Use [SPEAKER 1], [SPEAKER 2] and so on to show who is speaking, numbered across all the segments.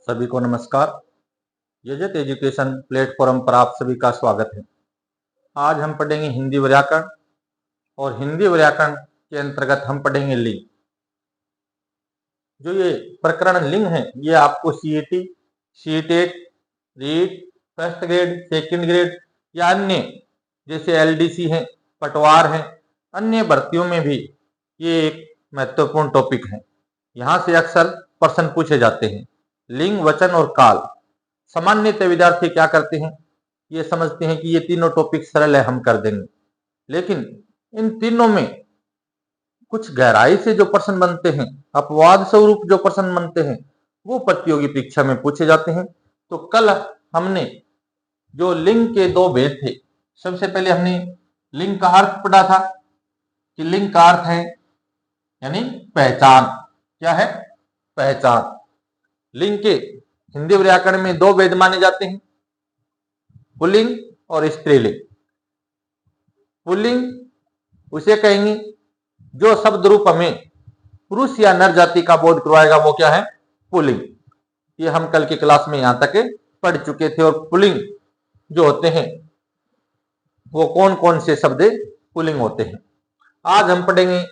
[SPEAKER 1] सभी को नमस्कार। यजत एजुकेशन प्लेटफॉर्म पर आप सभी का स्वागत है। आज हम पढ़ेंगे हिंदी व्याकरण और हिंदी व्याकरण के अंतर्गत हम पढ़ेंगे लिंग। जो ये प्रकरण लिंग है ये आपको CET, CTET, REET, first grade, second grade या अन्य जैसे एलडीसी है, पटवार है, अन्य भर्तियों में भी ये एक महत्वपूर्ण टॉपिक है। यहाँ से अक्सर प्रश्न पूछे जाते हैं। लिंग, वचन और काल। सामान्यतः विद्यार्थी क्या करते हैं, ये समझते हैं कि ये तीनों टॉपिक सरल है, हम कर देंगे। लेकिन इन तीनों में कुछ गहराई से जो प्रश्न बनते हैं, अपवाद स्वरूप जो प्रश्न बनते हैं, वो प्रतियोगी परीक्षा में पूछे जाते हैं। तो कल हमने जो लिंग के दो भेद थे, सबसे पहले हमने लिंग का अर्थ पढ़ा था कि लिंग का अर्थ है यानी पहचान। क्या है? पहचान। लिंग के हिंदी व्याकरण में दो भेद माने जाते हैं, पुल्लिंग और स्त्रीलिंग। पुल्लिंग उसे कहेंगे जो शब्द रूप हमें पुरुष या नर जाति का बोध करवाएगा, वो क्या है? पुल्लिंग। ये हम कल की क्लास में यहां तक पढ़ चुके थे। और पुल्लिंग जो होते हैं वो कौन कौन से शब्द पुल्लिंग होते हैं। आज हम पढ़ेंगे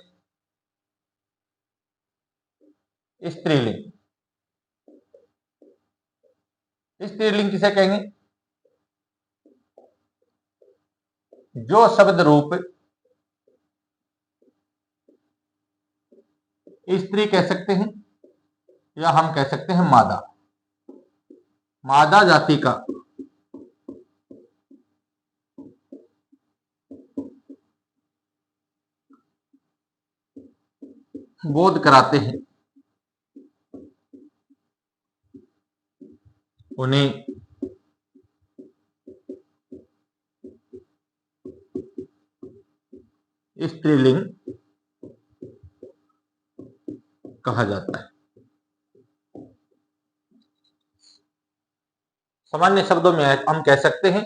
[SPEAKER 1] स्त्रीलिंग। स्त्रीलिंग किसे कहेंगे? जो शब्द रूप स्त्री कह सकते हैं या हम कह सकते हैं मादा, मादा जाति का बोध कराते हैं, उन्हें स्त्रीलिंग कहा जाता है। सामान्य शब्दों में हम कह सकते हैं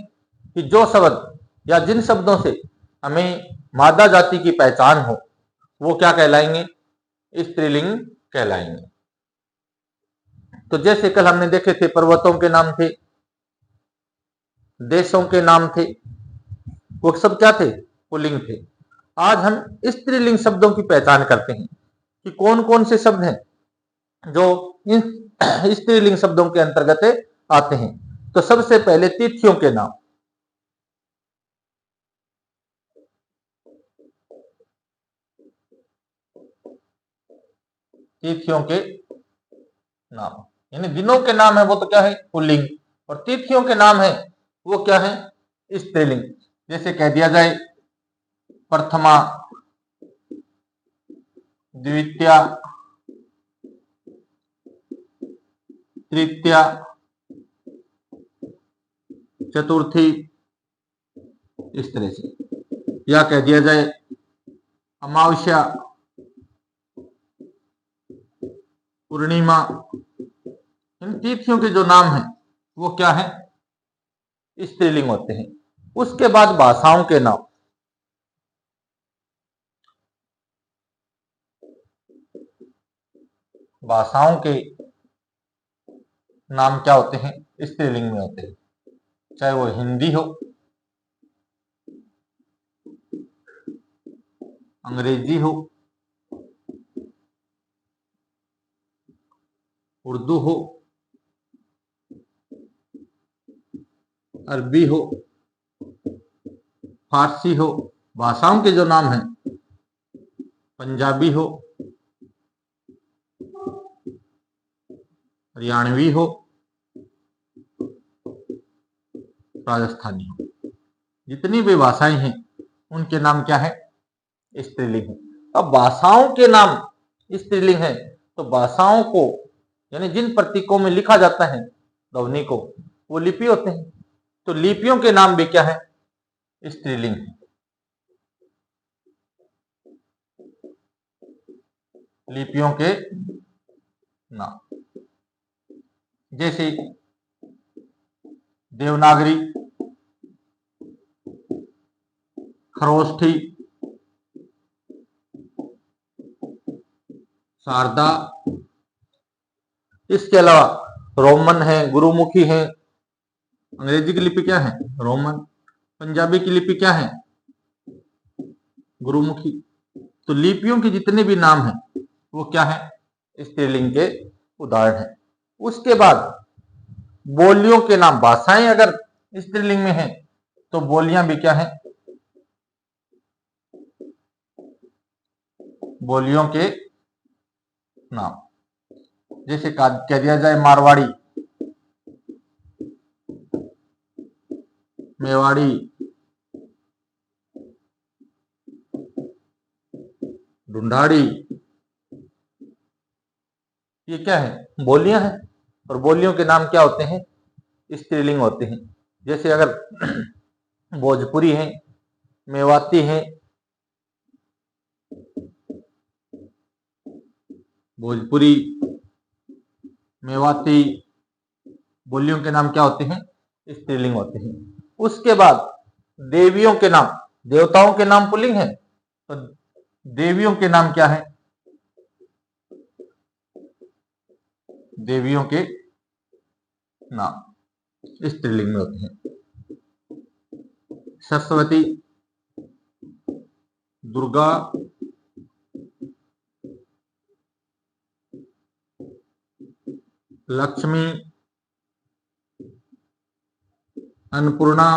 [SPEAKER 1] कि जो शब्द या जिन शब्दों से हमें मादा जाति की पहचान हो वो क्या कहलाएंगे? स्त्रीलिंग कहलाएंगे। तो जैसे कल हमने देखे थे, पर्वतों के नाम थे, देशों के नाम थे, वो सब क्या थे? पुल्लिंग थे। आज हम स्त्रीलिंग शब्दों की पहचान करते हैं कि कौन कौन से शब्द हैं जो इन स्त्रीलिंग शब्दों के अंतर्गत आते हैं। तो सबसे पहले तिथियों के नाम। तिथियों के नाम यानी दिनों के नाम है, वो तो क्या है? पुल्लिंग। और तिथियों के नाम है वो क्या है? स्त्रीलिंग। जैसे कह दिया जाए प्रथमा, द्वितीया, तृतीया, चतुर्थी, इस तरह से। या कह दिया जाए अमावस्या, पूर्णिमा। इन तिथियों के जो नाम हैं वो क्या है? स्त्रीलिंग होते हैं। उसके बाद भाषाओं के नाम। भाषाओं के नाम क्या होते हैं? स्त्रीलिंग में होते हैं। चाहे वो हिंदी हो, अंग्रेजी हो, उर्दू हो, अरबी हो, फारसी हो। भाषाओं के जो नाम हैं, पंजाबी हो, हरियाणवी हो, राजस्थानी हो, जितनी भी भाषाएं हैं उनके नाम क्या है? स्त्रीलिंग है। अब भाषाओं के नाम स्त्रीलिंग है तो भाषाओं को यानी जिन प्रतीकों में लिखा जाता है ध्वनि को, वो लिपि होते हैं। तो लिपियों के नाम भी क्या है? स्त्रीलिंग है। लिपियों के नाम जैसे देवनागरी, खरोष्ठी, शारदा। इसके अलावा रोमन है, गुरुमुखी है। अंग्रेजी की लिपि क्या है? रोमन। पंजाबी की लिपि क्या है? गुरुमुखी। तो लिपियों के जितने भी नाम हैं वो क्या है? स्त्रीलिंग के उदाहरण हैं। उसके बाद बोलियों के नाम, भाषाएं अगर स्त्रीलिंग में हैं तो बोलियां भी क्या है? बोलियों के नाम। जैसे कह दिया जाए मारवाड़ी, मेवाड़ी, ढूंढाड़ी, ये क्या है? बोलियां हैं। और बोलियों के नाम क्या होते हैं? स्त्रीलिंग होते हैं। जैसे अगर भोजपुरी है, मेवाती है, भोजपुरी, मेवाती, बोलियों के नाम क्या होते हैं? स्त्रीलिंग होते हैं। उसके बाद देवियों के नाम, देवताओं के नाम पुल्लिंग है तो देवियों के नाम क्या है? देवियों के नाम स्त्रीलिंग में होते हैं। सरस्वती, दुर्गा, लक्ष्मी, अन्नपूर्णा,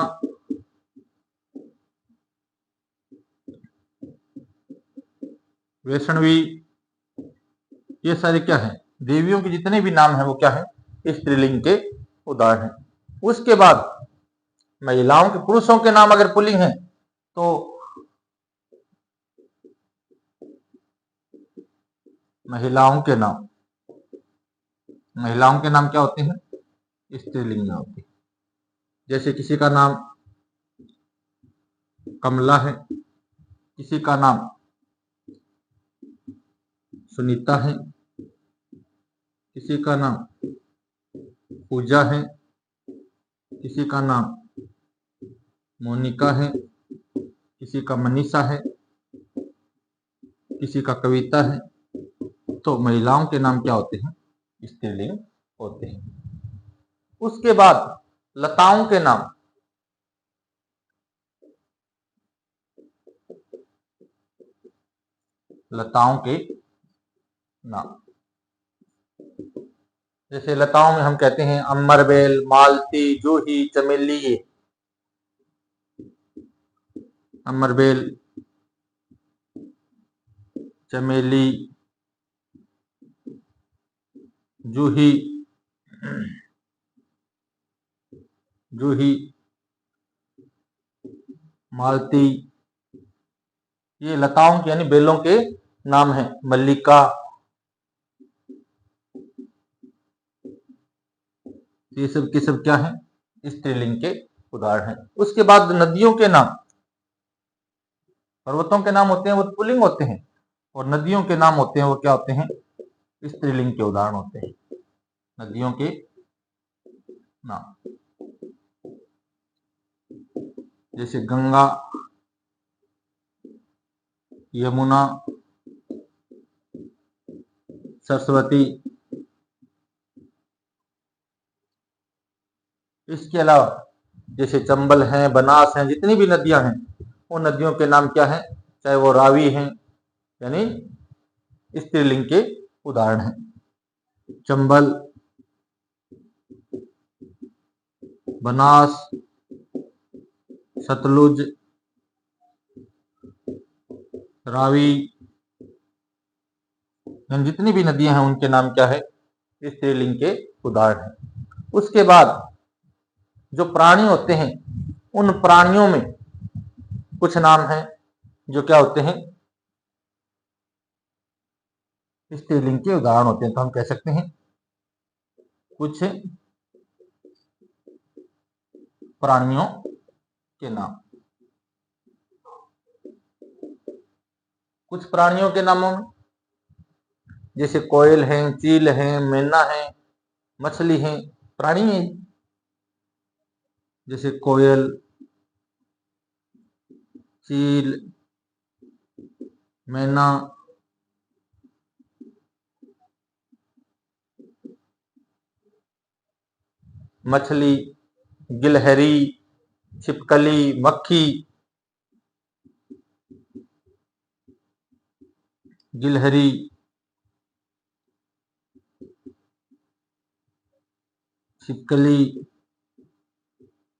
[SPEAKER 1] वैष्णवी, ये सारे क्या है? देवियों के जितने भी नाम हैं वो क्या है? स्त्रीलिंग के उदाहरण हैं। उसके बाद महिलाओं के, पुरुषों के नाम अगर पुल्लिंग है तो महिलाओं के नाम, महिलाओं के नाम क्या होते हैं? स्त्रीलिंग में होते हैं। जैसे किसी का नाम कमला है, किसी का नाम सुनीता है, किसी का नाम पूजा है, किसी का नाम मोनिका है, किसी का मनीषा है, किसी का कविता है। तो महिलाओं के नाम क्या होते हैं? स्त्रीलिंग होते हैं। उसके बाद लताओं के नाम, लताओं के नाम, जैसे लताओं में हम कहते हैं अमरबेल, मालती, जूही, चमेली। ये अमरबेल, चमेली, जूही, जूही, मालती, ये लताओं के यानी बेलों के नाम हैं। मल्लिका, ये सब के सब क्या है? स्त्रीलिंग के उदाहरण हैं। उसके बाद नदियों के नाम, पर्वतों के नाम होते हैं वो पुल्लिंग होते हैं, और नदियों के नाम होते हैं वो क्या होते हैं? स्त्रीलिंग के उदाहरण होते हैं। नदियों के नाम जैसे गंगा, यमुना, सरस्वती। इसके अलावा जैसे चंबल हैं, बनास हैं, जितनी भी नदियां हैं वो नदियों के नाम क्या हैं? चाहे वो रावी हैं, यानी स्त्रीलिंग के उदाहरण हैं। चंबल, बनास, सतलुज, रावी, जितनी भी नदियां हैं उनके नाम क्या है? स्त्रीलिंग के उदाहरण हैं। उसके बाद जो प्राणी होते हैं उन प्राणियों में कुछ नाम हैं जो क्या होते हैं? स्त्रीलिंग के उदाहरण होते हैं। तो हम कह सकते हैं कुछ प्राणियों के नाम। कुछ प्राणियों के नामों में जैसे कोयल है, चील है, मैना है, मछली है, प्राणी है। जैसे कोयल, चील, मैना, मछली, गिलहरी, छिपकली, मक्खी, गिलहरी, छिपकली,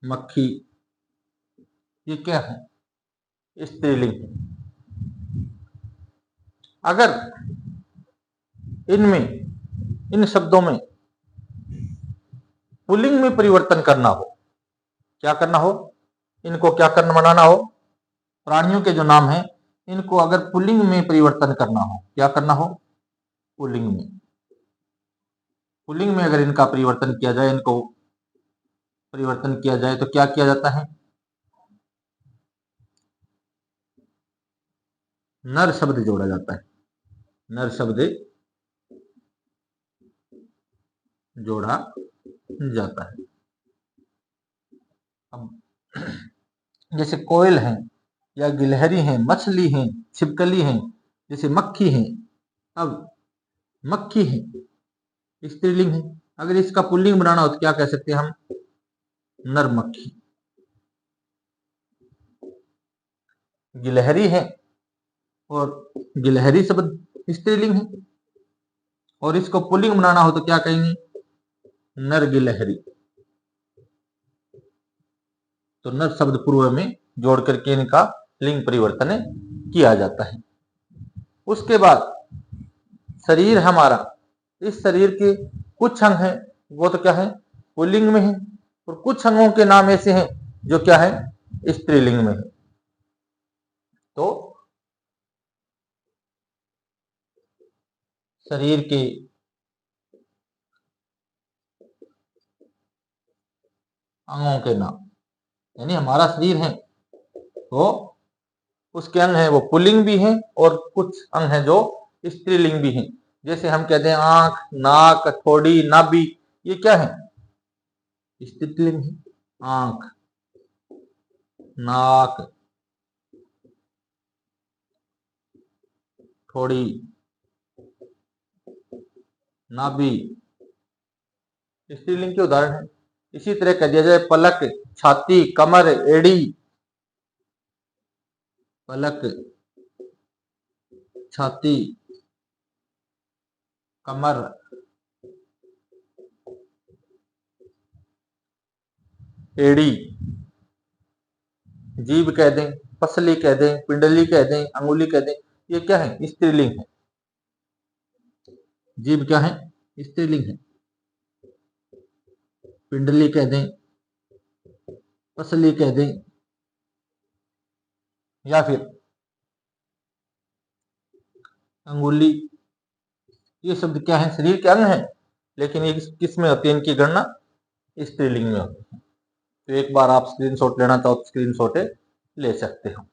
[SPEAKER 1] मक्खी, ये क्या है? स्त्रीलिंग है। अगर इनमें, इन शब्दों में पुल्लिंग में परिवर्तन करना हो, क्या करना हो? इनको क्या करना, बनाना हो? प्राणियों के जो नाम हैं इनको अगर पुल्लिंग में परिवर्तन करना हो, क्या करना हो? पुल्लिंग में, पुल्लिंग में अगर इनका परिवर्तन किया जाए, इनको परिवर्तन किया जाए तो क्या किया जाता है? नर शब्द जोड़ा जाता है, नर शब्द जोड़ा जाता है। अब जैसे कोयल है या गिलहरी है, मछली है, छिपकली है, जैसे मक्खी है। अब मक्खी है, स्त्रीलिंग है, अगर इसका पुल्लिंग बनाना हो तो क्या कह सकते हैं हम? नर मक्खी। गिलहरी है और गिलहरी शब्द स्त्रीलिंग है, और इसको पुल्लिंग बनाना हो तो क्या कहेंगे? नर गिलहरी। तो नर शब्द पूर्व में जोड़ करके इनका लिंग परिवर्तन किया जाता है। उसके बाद शरीर हमारा, इस शरीर के कुछ अंग हैं, वो तो क्या है? पुल्लिंग में है, और कुछ अंगों के नाम ऐसे हैं जो क्या है? स्त्रीलिंग में है। तो शरीर के अंगों के नाम, यानी हमारा शरीर है तो उसके अंग हैं वो पुल्लिंग भी हैं, और कुछ अंग हैं जो स्त्रीलिंग भी हैं। जैसे हम कहते हैं आंख, नाक, हथौड़ी, नाभि, ये क्या है? स्त्रीलिंग है। आंख, नाक, थोड़ी, नाभि, स्त्रीलिंग के उदाहरण है। इसी तरह कह दिया जाए पलक, छाती, कमर, एड़ी, पलक, छाती, कमर, एड़ी, जीभ कह दें, पसली कह दें, पिंडली कह दें, अंगुली कह दें, ये क्या है? स्त्रीलिंग है। जीभ क्या है? स्त्रीलिंग है। पिंडली कह दें, पसली कह दें, या फिर अंगुली, ये शब्द क्या है? शरीर के अंग है, लेकिन ये किस में होती है इनकी गणना? स्त्रीलिंग में होती है। तो एक बार आप स्क्रीनशॉट लेना चाहो तो स्क्रीनशॉट ले सकते हो।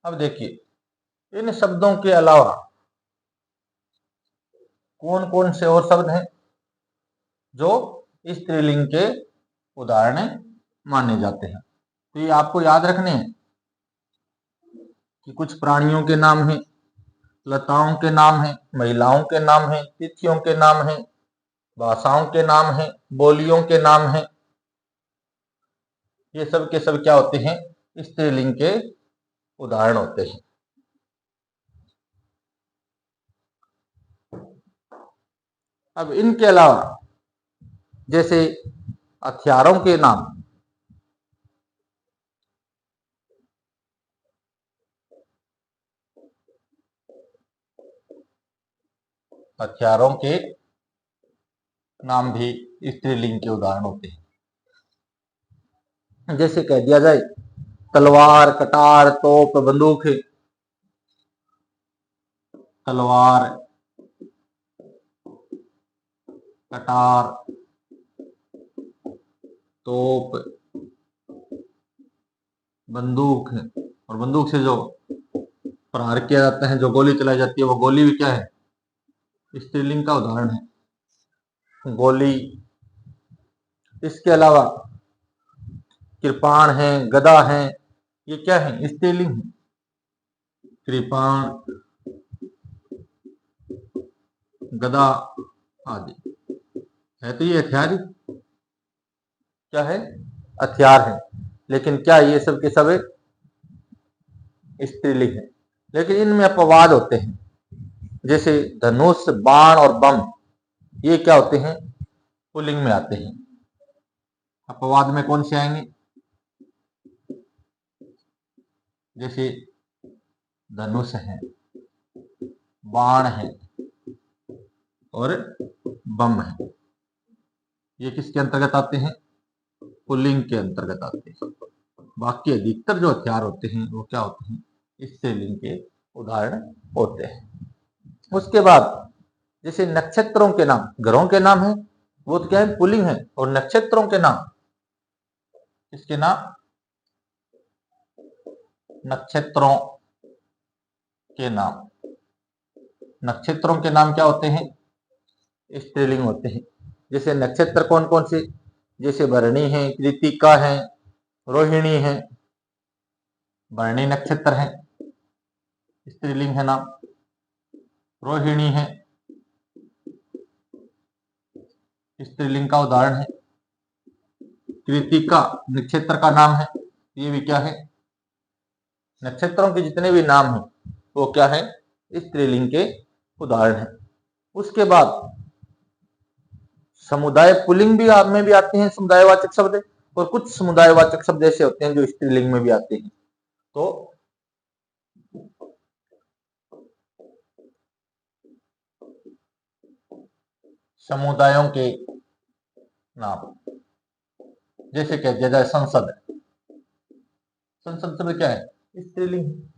[SPEAKER 1] अब देखिए, इन शब्दों के अलावा कौन कौन से और शब्द हैं जो स्त्रीलिंग के उदाहरण माने जाते हैं? तो ये आपको याद रखने हैं कि कुछ प्राणियों के नाम हैं, लताओं के नाम हैं, महिलाओं के नाम हैं, तिथियों के नाम हैं, भाषाओं के नाम हैं, बोलियों के नाम हैं। ये सब के सब क्या होते हैं? स्त्रीलिंग के उदाहरण होते हैं। अब इनके अलावा जैसे हथियारों के नाम, हथियारों के नाम भी स्त्रीलिंग के उदाहरण होते हैं। जैसे कह दिया जाए तलवार, कटार, तोप, बंदूक। तलवार, कटार, तोप, बंदूक, और बंदूक से जो प्रहार किया जाता है, जो गोली चलाई जाती है, वो गोली भी क्या है? स्त्रीलिंग का उदाहरण है। गोली। इसके अलावा कृपाण है, गदा है, ये क्या है? स्त्रीलिंग है। कृपाण, गदा आदि है, तो ये हथियार ही क्या है? हथियार है। लेकिन क्या ये सब के सब स्त्रीलिंग है? लेकिन इनमें अपवाद होते हैं, जैसे धनुष, बाण और बम, ये क्या होते हैं? पुल्लिंग में आते हैं। अपवाद में कौन से आएंगे? जैसे धनुष है, बाण है और बम है, ये किसके अंतर्गत आते हैं? पुल्लिंग के अंतर्गत आते हैं। बाकी अधिकतर जो हथियार होते हैं वो क्या होते हैं? स्त्रीलिंग के उदाहरण होते हैं। उसके बाद जैसे नक्षत्रों के नाम, ग्रहों के नाम है, वो तो क्या है? पुल्लिंग है। और नक्षत्रों के नाम, किसके नाम? नक्षत्रों के नाम। नक्षत्रों के नाम क्या होते हैं? स्त्रीलिंग होते हैं। जैसे नक्षत्र कौन कौन से? जैसे भरणी है, कृतिका है, रोहिणी है। भरणी नक्षत्र है, स्त्रीलिंग है नाम। रोहिणी है, स्त्रीलिंग का उदाहरण है। कृतिका नक्षत्र का नाम है, ये भी क्या है? नक्षत्रों के जितने भी नाम हैं वो क्या है? स्त्रीलिंग के उदाहरण है। उसके बाद समुदाय पुल्लिंग भी में भी आते हैं समुदायवाचक शब्द, और कुछ समुदायवाचक शब्द ऐसे होते हैं जो स्त्रीलिंग में भी आते हैं। तो समुदायों के नाम, जैसे कह दिया जाए संसद। संसद शब्द क्या है? स्त्रीलिंग।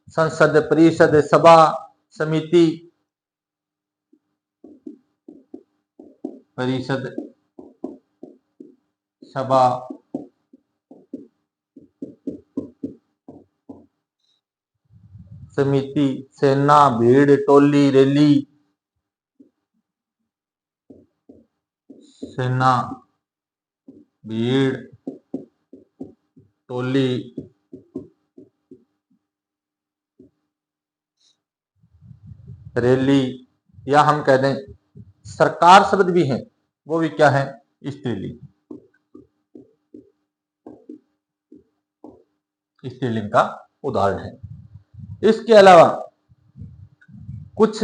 [SPEAKER 1] संसद, परिषद, सभा, समिति। परिषद, सभा, समिति। सेना, भीड़, टोली, रैली। सेना, भीड़, टोली, रैली, या हम कह दें सरकार शब्द भी है, वो भी क्या है? स्त्रीलिंग। स्त्रीलिंग का उदाहरण है। इसके अलावा कुछ,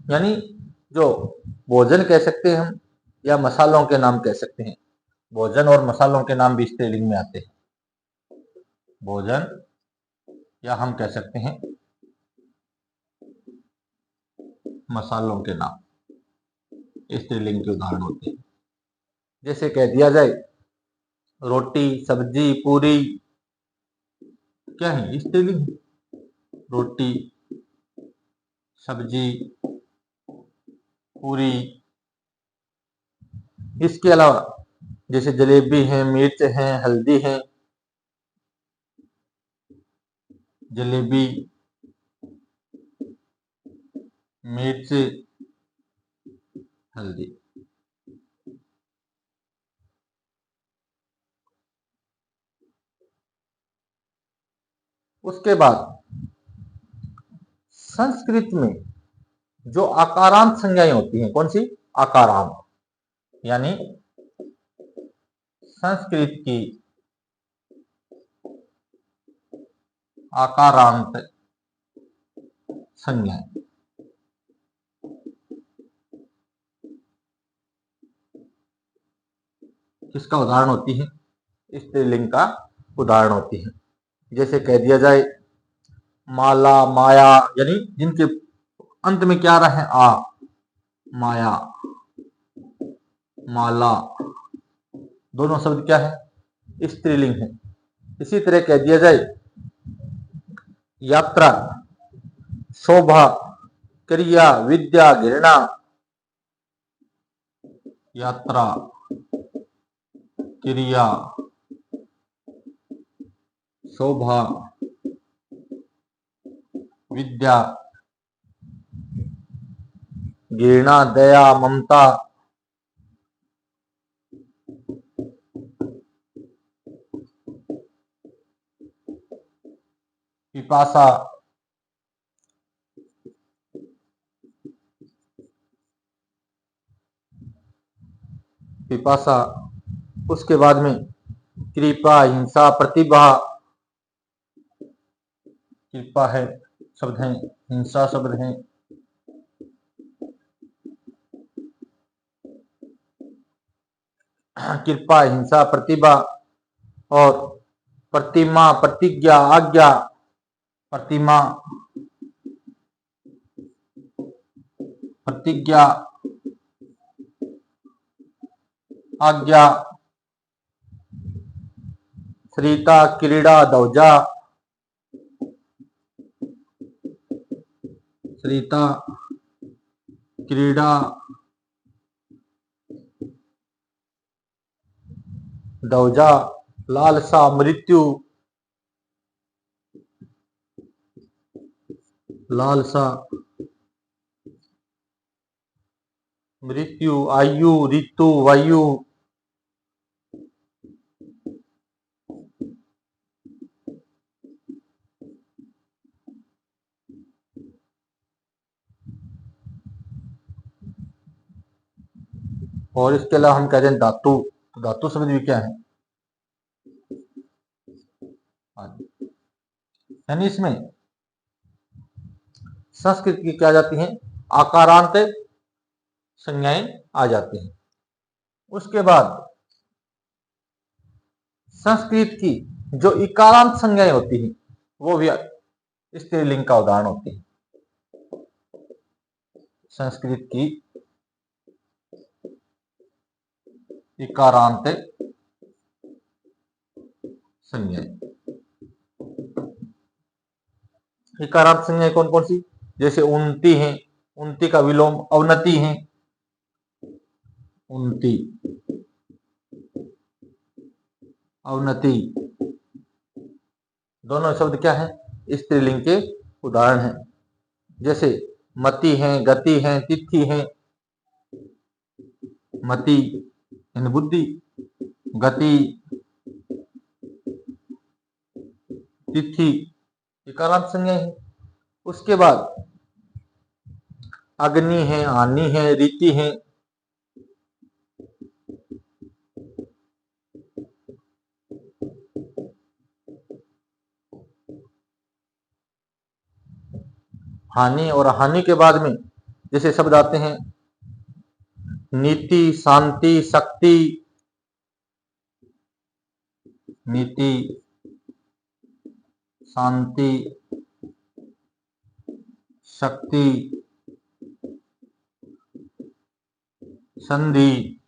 [SPEAKER 1] यानी जो भोजन कह सकते हैं हम, या मसालों के नाम कह सकते हैं। भोजन और मसालों के नाम भी स्त्रीलिंग में आते हैं। भोजन, या हम कह सकते हैं मसालों के नाम, स्त्रीलिंग के उदाहरण होते हैं। जैसे कह दिया जाए रोटी, सब्जी, पूरी, क्या है? स्त्रीलिंग। रोटी, सब्जी, पूरी। इसके अलावा जैसे जलेबी है, मिर्च है, हल्दी है। जलेबी, मिर्च, हल्दी। उसके बाद संस्कृत में जो आकारांत संज्ञाएं होती हैं, कौन सी? आकारांत, यानी संस्कृत की आकारांत संज्ञाएं, किसका उदाहरण होती है? स्त्रीलिंग का उदाहरण होती है। जैसे कह दिया जाए माला, माया, यानी जिनके अंत में क्या रहे? आ। माया, माला, दोनों शब्द क्या है? स्त्रीलिंग है। इसी तरह कह दिया जाए यात्रा, शोभा, क्रिया, विद्या, घृणा। यात्रा, क्रिया, शोभा, विद्या, घृणा, दया, ममता, पिपासा, पिपासा। उसके बाद में कृपा, हिंसा, प्रतिभा, कृपा है शब्द है, हिंसा शब्द है, कृपा, हिंसा, प्रतिभा और प्रतिमा, प्रतिज्ञा, आज्ञा, प्रतिमा, प्रतिज्ञा, आज्ञा, श्रीता, क्रीड़ा, ध्वजा, श्रीता, क्रीड़ा, ध्वजा, लालसा, मृत्यु, लालसा, मृत्यु, आयु, ऋतु, वायु, और इसके अलावा हम कहते हैं धातु। तो धातु शब्द भी क्या है, यानी इसमें संस्कृत की क्या जाती हैं, आकारांत संज्ञाएं आ जाती हैं। उसके बाद संस्कृत की जो इकारांत संज्ञाएं होती हैं वो भी स्त्रीलिंग का उदाहरण होती है। संस्कृत की इकारांत संज्ञाएं, इकारांत संज्ञाएं कौन कौन सी, जैसे उन्नति है, उन्नति का विलोम अवनति है, उन्नति, अवनति, दोनों शब्द क्या है, स्त्रीलिंग के उदाहरण हैं। जैसे मति है, गति है, तिथि है, मति यानी बुद्धि, गति, तिथि, इकारांत संज्ञा है। उसके बाद अग्नि है, हानि है, रीति है, हानि, और हानि के बाद में जैसे शब्द आते हैं नीति, शांति, शक्ति, नीति, शांति, शक्ति, संधि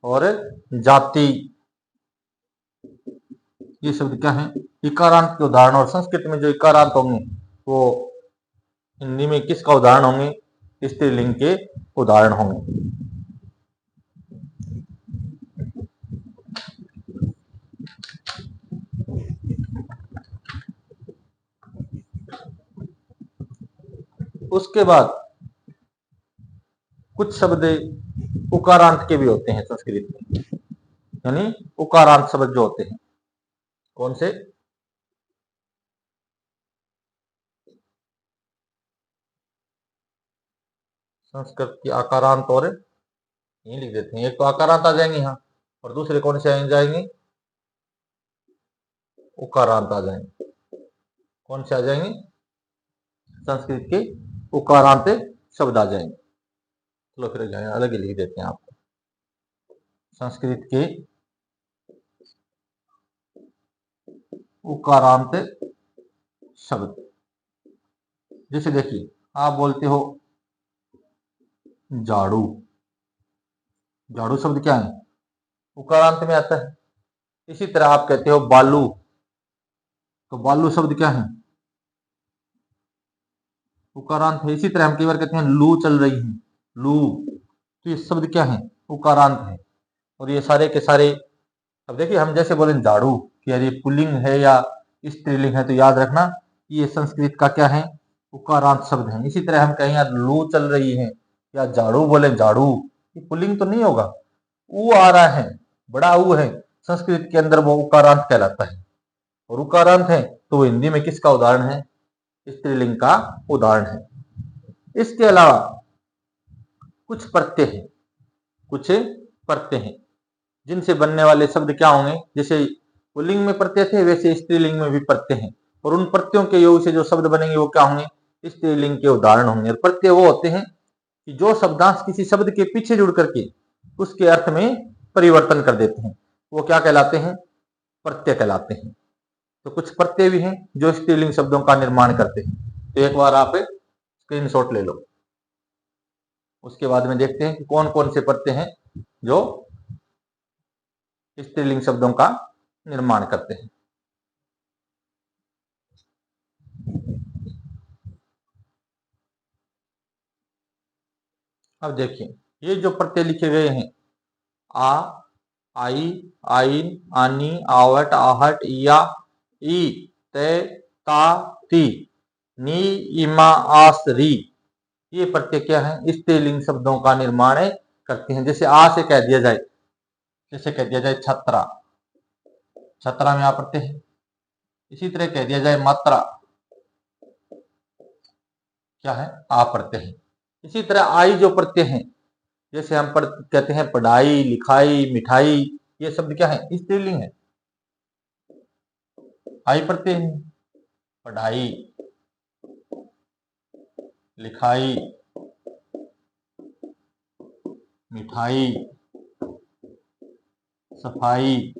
[SPEAKER 1] और जाति, ये शब्द क्या है, इकारांत के उदाहरण। और संस्कृत में जो इकारांत होंगे वो हिंदी में किसका उदाहरण होंगे, स्त्रीलिंग के उदाहरण होंगे। उसके बाद कुछ शब्द उकारांत के भी होते हैं संस्कृत में, यानी उकारांत शब्द जो होते हैं कौन से, संस्कृत की आकारांत, और यही लिख देते हैं, एक तो आकारांत आ जाएंगे यहाँ और दूसरे कौन से आ जाएंगे, उकारांत आ जाएंगे। कौन से आ जाएंगे, संस्कृत के उकारांत शब्द आ जाएंगे। चलो फिर अलग ही लिख देते हैं आपको, संस्कृत के उकारांत शब्द। जैसे देखिए आप बोलते हो झाड़ू, झाड़ू शब्द क्या है, उकारांत में आता है। इसी तरह आप कहते हो बालू, तो बालू शब्द क्या है, उकारांत है। इसी तरह हम कई बार कहते हैं लू चल रही है, लू, तो ये शब्द क्या है, उकारांत है। और ये सारे के सारे, अब देखिए हम जैसे बोले झाड़ू कि यार ये पुल्लिंग है या स्त्रीलिंग है, तो याद रखना ये संस्कृत का क्या है, उकारांत शब्द हैं। इसी तरह हम कहें यार लू चल रही है या झाड़ू बोले झाड़ू, ये पुल्लिंग तो नहीं होगा। ऊ आ रहा है, बड़ा ऊ है, संस्कृत के अंदर वो उकारांत कहलाता है। और उकारांत है तो वो हिंदी में किसका उदाहरण है? स्त्रीलिंग का उदाहरण है। इसके अलावा कुछ प्रत्यय हैं, कुछ प्रत्यय हैं जिनसे बनने वाले शब्द क्या होंगे? जैसे पुल्लिंग में प्रत्यय थे वैसे स्त्रीलिंग में भी प्रत्यय हैं, और उन प्रत्ययों के योग से जो शब्द बनेंगे वो क्या होंगे? स्त्रीलिंग के उदाहरण होंगे। और प्रत्यय वो होते हैं कि जो शब्दांश किसी शब्द के पीछे जुड़ करके उसके अर्थ में परिवर्तन कर देते हैं, वो क्या कहलाते हैं? प्रत्यय कहलाते हैं। तो कुछ प्रत्यय भी हैं जो स्त्रीलिंग शब्दों का निर्माण करते हैं। तो एक बार आप स्क्रीनशॉट ले लो, उसके बाद में देखते हैं कि कौन कौन से प्रत्यय हैं जो स्त्रीलिंग शब्दों का निर्माण करते हैं। अब देखिए, ये जो प्रत्यय लिखे गए हैं, आ, आई, आइन, आनी, आवट, आहट, इया, ई, ते, ता, ती, नी, इमा, आस, री, ये प्रत्यय क्या है? स्त्रीलिंग शब्दों का निर्माण करते हैं। जैसे आ से कह दिया जाए, जैसे कह दिया जाए छत्रा, छत्रा में आ प्रत्यय है। इसी तरह कह दिया जाए मात्रा, क्या है? आ प्रत्यय है। इसी तरह आई जो प्रत्यय है, जैसे हम कहते हैं पढ़ाई, लिखाई, मिठाई, ये शब्द क्या है? स्त्रीलिंग है, आई प्रत्यय है। पढ़ाई, लिखाई, मिठाई, सफाई,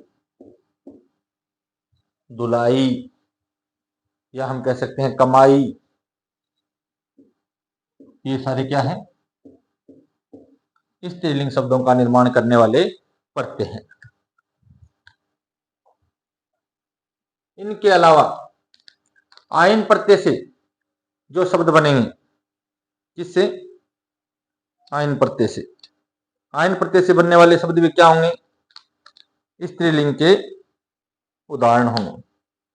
[SPEAKER 1] धुलाई, या हम कह सकते हैं कमाई, ये सारे क्या है? स्त्रीलिंग शब्दों का निर्माण करने वाले प्रत्यय हैं। इनके अलावा आयन प्रत्यय से जो शब्द बनेंगे, किससे? आयन प्रत्यय से। आयन प्रत्यय से बनने वाले शब्द भी क्या होंगे? स्त्रीलिंग के उदाहरण होंगे।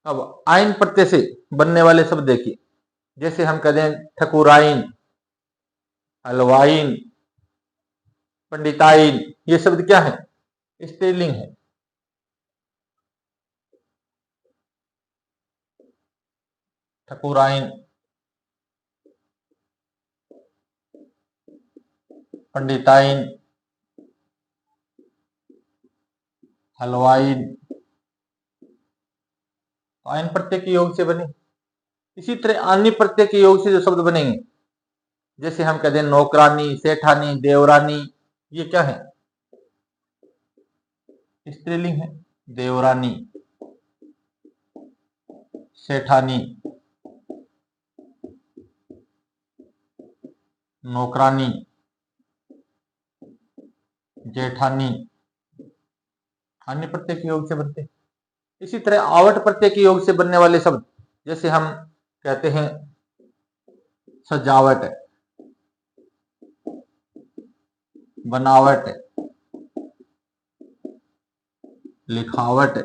[SPEAKER 1] अब आयन प्रत्यय से बनने वाले शब्द देखिए, जैसे हम कहते हैं ठकुराइन, हलवाइन, पंडिताइन, ये शब्द क्या है? स्त्रीलिंग है। ठकुराइन, पंडिताइन, हलवाइन, आयन प्रत्यय के योग से बने। इसी तरह अन्य प्रत्यय के योग से जो शब्द बनेंगे, जैसे हम कहते हैं नौकरानी, सेठानी, देवरानी, ये क्या है? स्त्रीलिंग है। देवरानी, सेठानी, नौकरानी, जेठानी, अन्य प्रत्यय के योग से बनते। इसी तरह आवट प्रत्यय के योग से बनने वाले शब्द, जैसे हम कहते हैं सजावट, बनावट, लिखावट,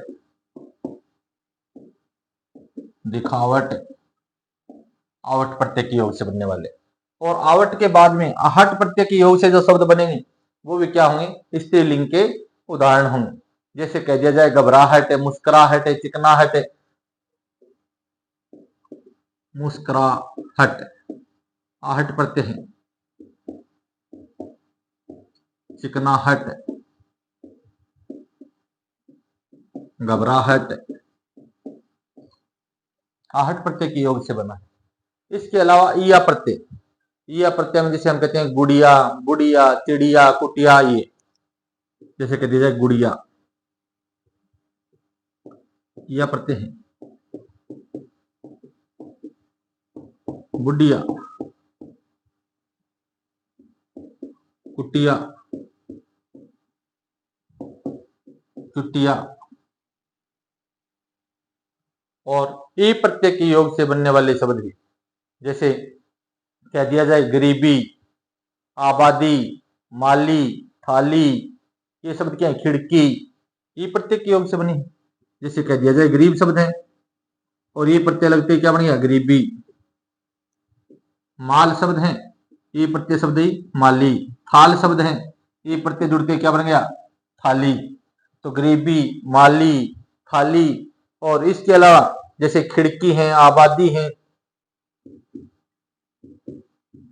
[SPEAKER 1] दिखावट, आवट प्रत्यय के योग से बनने वाले। और आवट के बाद में आहट प्रत्यय के योग से जो शब्द बनेंगे वो भी क्या होंगे? स्त्रीलिंग के उदाहरण होंगे। जैसे कह दिया जाए घबराहट, मुस्कुराहट, चिकनाहट, मुस्कुराहट आहट प्रत्यय है। चिकनाहट, घबराहट, आहट प्रत्यय के योग से बना है। इसके अलावा ईया प्रत्यय, ईया प्रत्यय में जैसे हम कहते हैं गुड़िया, बुढ़िया, चिड़िया, कुटिया, ये जैसे कह दिया जाए गुड़िया, ईया प्रत्यय है। बुढ़िया, कुटिया, चुटिया। और ई प्रत्यय के योग से बनने वाले शब्द भी, जैसे कह दिया जाए गरीबी, आबादी, माली, थाली, ये शब्द क्या है? खिड़की, ई प्रत्यय के योग से बनी। जैसे कह दिया जाए गरीब शब्द है और ये प्रत्यय लगते क्या बन गया? गरीबी। माल शब्द है, ई प्रत्यय शब्द ही माली। थाल शब्द है, ई प्रत्यय जुड़ के क्या बन गया, थाली। तो गरीबी, माली, थाली। और इसके अलावा जैसे खिड़की है, आबादी है,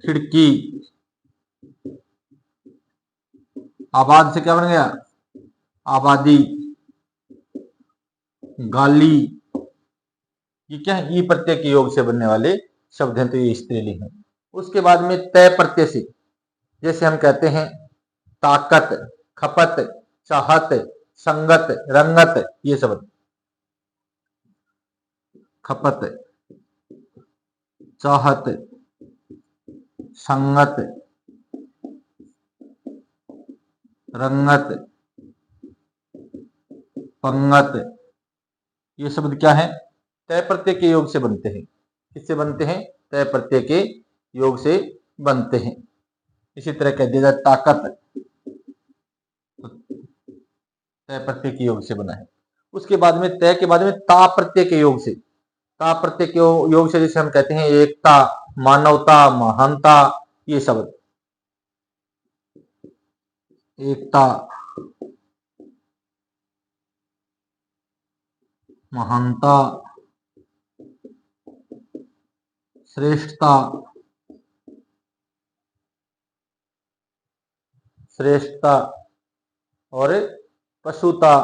[SPEAKER 1] खिड़की, आबाद से क्या बन गया, आबादी। गाली, ये क्या है, ई प्रत्यय के योग से बनने वाले शब्द हैं, तो ये स्त्रीलिंग है। उसके बाद में तय प्रत्यय से, जैसे हम कहते हैं ताकत, खपत, चाहत, संगत, रंगत, ये शब्द। खपत, चाहत, संगत, रंगत, पंगत, ये शब्द क्या है, तय प्रत्यय के योग से बनते हैं। किससे बनते हैं, तय प्रत्यय के योग से बनते हैं। इसी तरह कह दिया जाए ताकत, तो तय प्रत्यय के योग से बना है। उसके बाद में तय के बाद में ता प्रत्यय के योग से, ता प्रत्यय के योग से जैसे हम कहते हैं एकता, मानवता, महानता, ये शब्द। एकता, महानता, श्रेष्ठता, श्रेष्ठता और पशुता,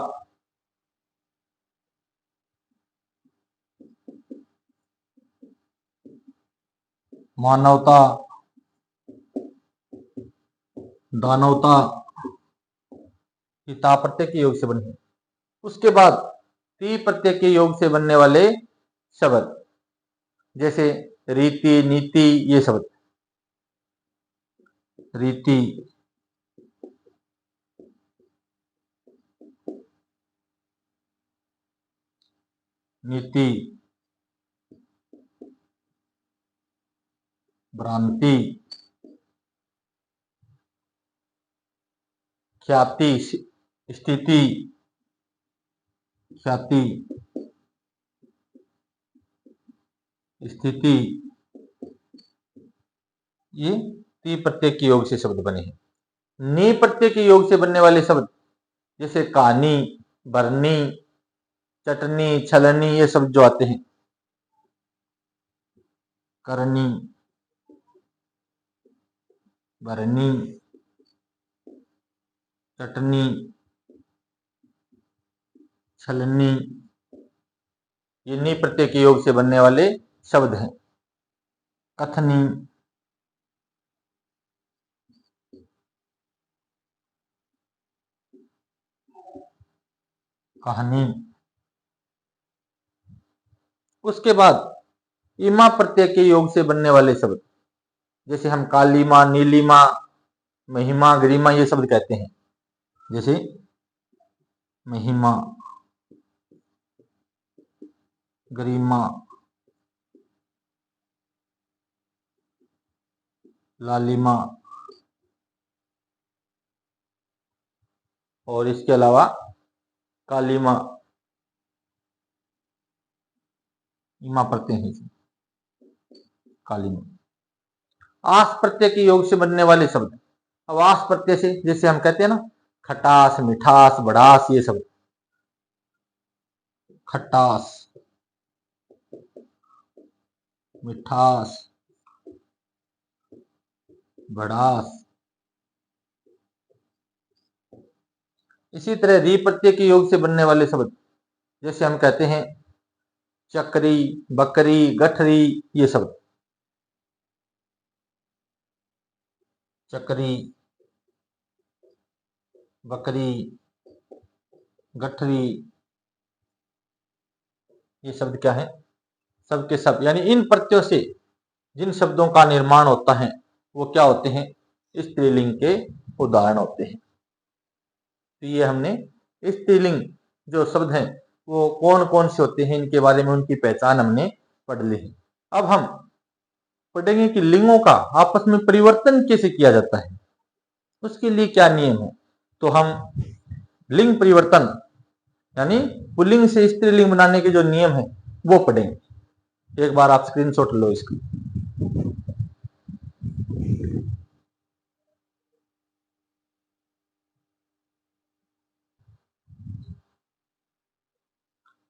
[SPEAKER 1] मानवता, दानवता, ता प्रत्यय के योग से बने हैं। उसके बाद ती प्रत्यय के योग से बनने वाले शब्द, जैसे रीति, नीति, ये शब्द। रीति, नीति, भ्रांति, ख्याति, स्थिति, ख्याति, स्थिति, ये ती प्रत्यय के योग से शब्द बने हैं। नी प्रत्यय के योग से बनने वाले शब्द, जैसे कहानी, भरनी, चटनी, छलनी, ये शब्द जो आते हैं। करनी, भरनी, चटनी, छलनी, ये नी प्रत्यय के योग से बनने वाले शब्द हैं। कथनी, कहानी। उसके बाद इमा प्रत्यय के योग से बनने वाले शब्द, जैसे हम कालीमा, नीलिमा, महिमा, गरिमा, ये शब्द कहते हैं। जैसे महिमा, गरिमा, लालिमा, और इसके अलावा कालीमा, इमा प्रत्यय है, कालीमा। आस प्रत्यय के योग से बनने वाले शब्द, अब आस प्रत्यय से जैसे हम कहते हैं ना खटास, मिठास, बड़ास, ये शब्द। खटास, मिठास, भड़ास। इसी तरह री प्रत्यय के योग से बनने वाले शब्द, जैसे हम कहते हैं चक्री, बकरी, गठरी, ये शब्द। चक्री, बकरी, गठरी, ये शब्द क्या है, सब के सब, यानी इन प्रत्ययों से जिन शब्दों का निर्माण होता है वो क्या होते हैं, स्त्रीलिंग के उदाहरण होते हैं। तो ये हमने स्त्रीलिंग जो शब्द हैं वो कौन कौन से होते हैं, इनके बारे में उनकी पहचान हमने पढ़ ली है। अब हम पढ़ेंगे कि लिंगों का आपस में परिवर्तन कैसे किया जाता है, उसके लिए क्या नियम है। तो हम लिंग परिवर्तन यानी पुल्लिंग से स्त्रीलिंग बनाने के जो नियम है वो पढ़ेंगे। एक बार आप स्क्रीनशॉट लो इसका।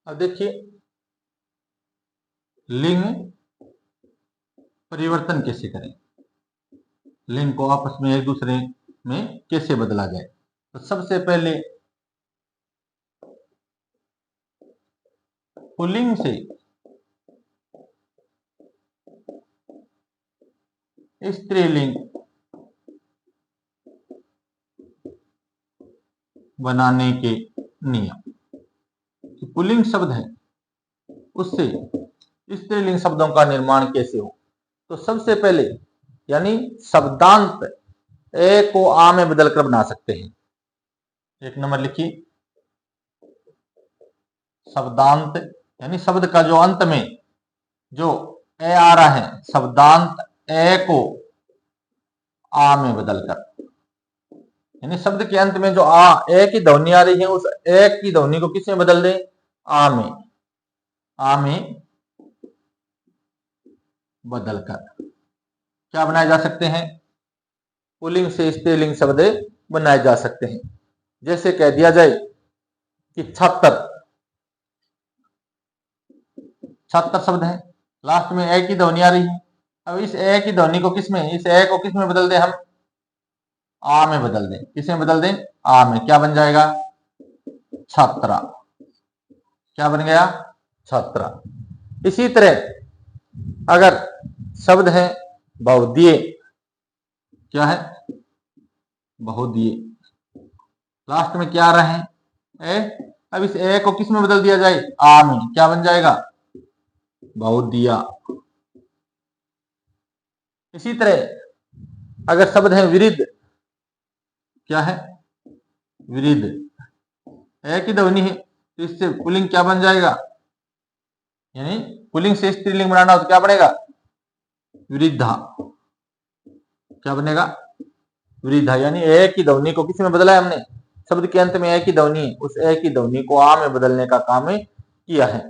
[SPEAKER 1] अब देखिए लिंग परिवर्तन कैसे करें, लिंग को आपस में एक दूसरे में कैसे बदला जाए। तो सबसे पहले पुल्लिंग से स्त्रीलिंग बनाने के नियम। पुल्लिंग शब्द है उससे स्त्रीलिंग शब्दों का निर्माण कैसे हो। तो सबसे पहले यानी शब्दांत ए को आ में बदलकर बना सकते हैं। एक नंबर लिखिए, शब्दांत यानी शब्द का जो अंत में जो ए आ रहा है, शब्दांत ए को आ में बदलकर, यानी शब्द के अंत में जो ए की ध्वनि आ रही है उस ए की ध्वनि को किस में बदल दें, आ में बदलकर क्या बनाए जा सकते हैं, पुल्लिंग से स्त्रीलिंग शब्द बनाए जा सकते हैं। जैसे कह दिया जाए कि छात्र, छात्र शब्द है, लास्ट में ए की ध्वनि आ रही है। अब इस ए की ध्वनि को किसमें, इस ए को किसमें बदल दें हम, आ में बदल दें। किसमें बदल दें, आ में। क्या बन जाएगा, छात्रा। क्या बन गया, छात्रा। इसी तरह अगर शब्द है बहुदिये, क्या है, बहुदिये, लास्ट में क्या आ रहा है, ए। अब इस ए को किस में बदल दिया जाए, आ में। क्या बन जाएगा, बहुदिया। इसी तरह अगर शब्द है विरिध, क्या है, विरिध, ए की ध्वनि है तो इससे पुल्लिंग क्या बन जाएगा, यानी पुल्लिंग से स्त्रीलिंग बनाना हो तो क्या बनेगा, विरिद्धा। क्या बनेगा, विरिद्धा। यानी ए की ध्वनि को किस में बदला है हमने, शब्द के अंत में ए की ध्वनि, उस ए की ध्वनि को आ में बदलने का काम किया है।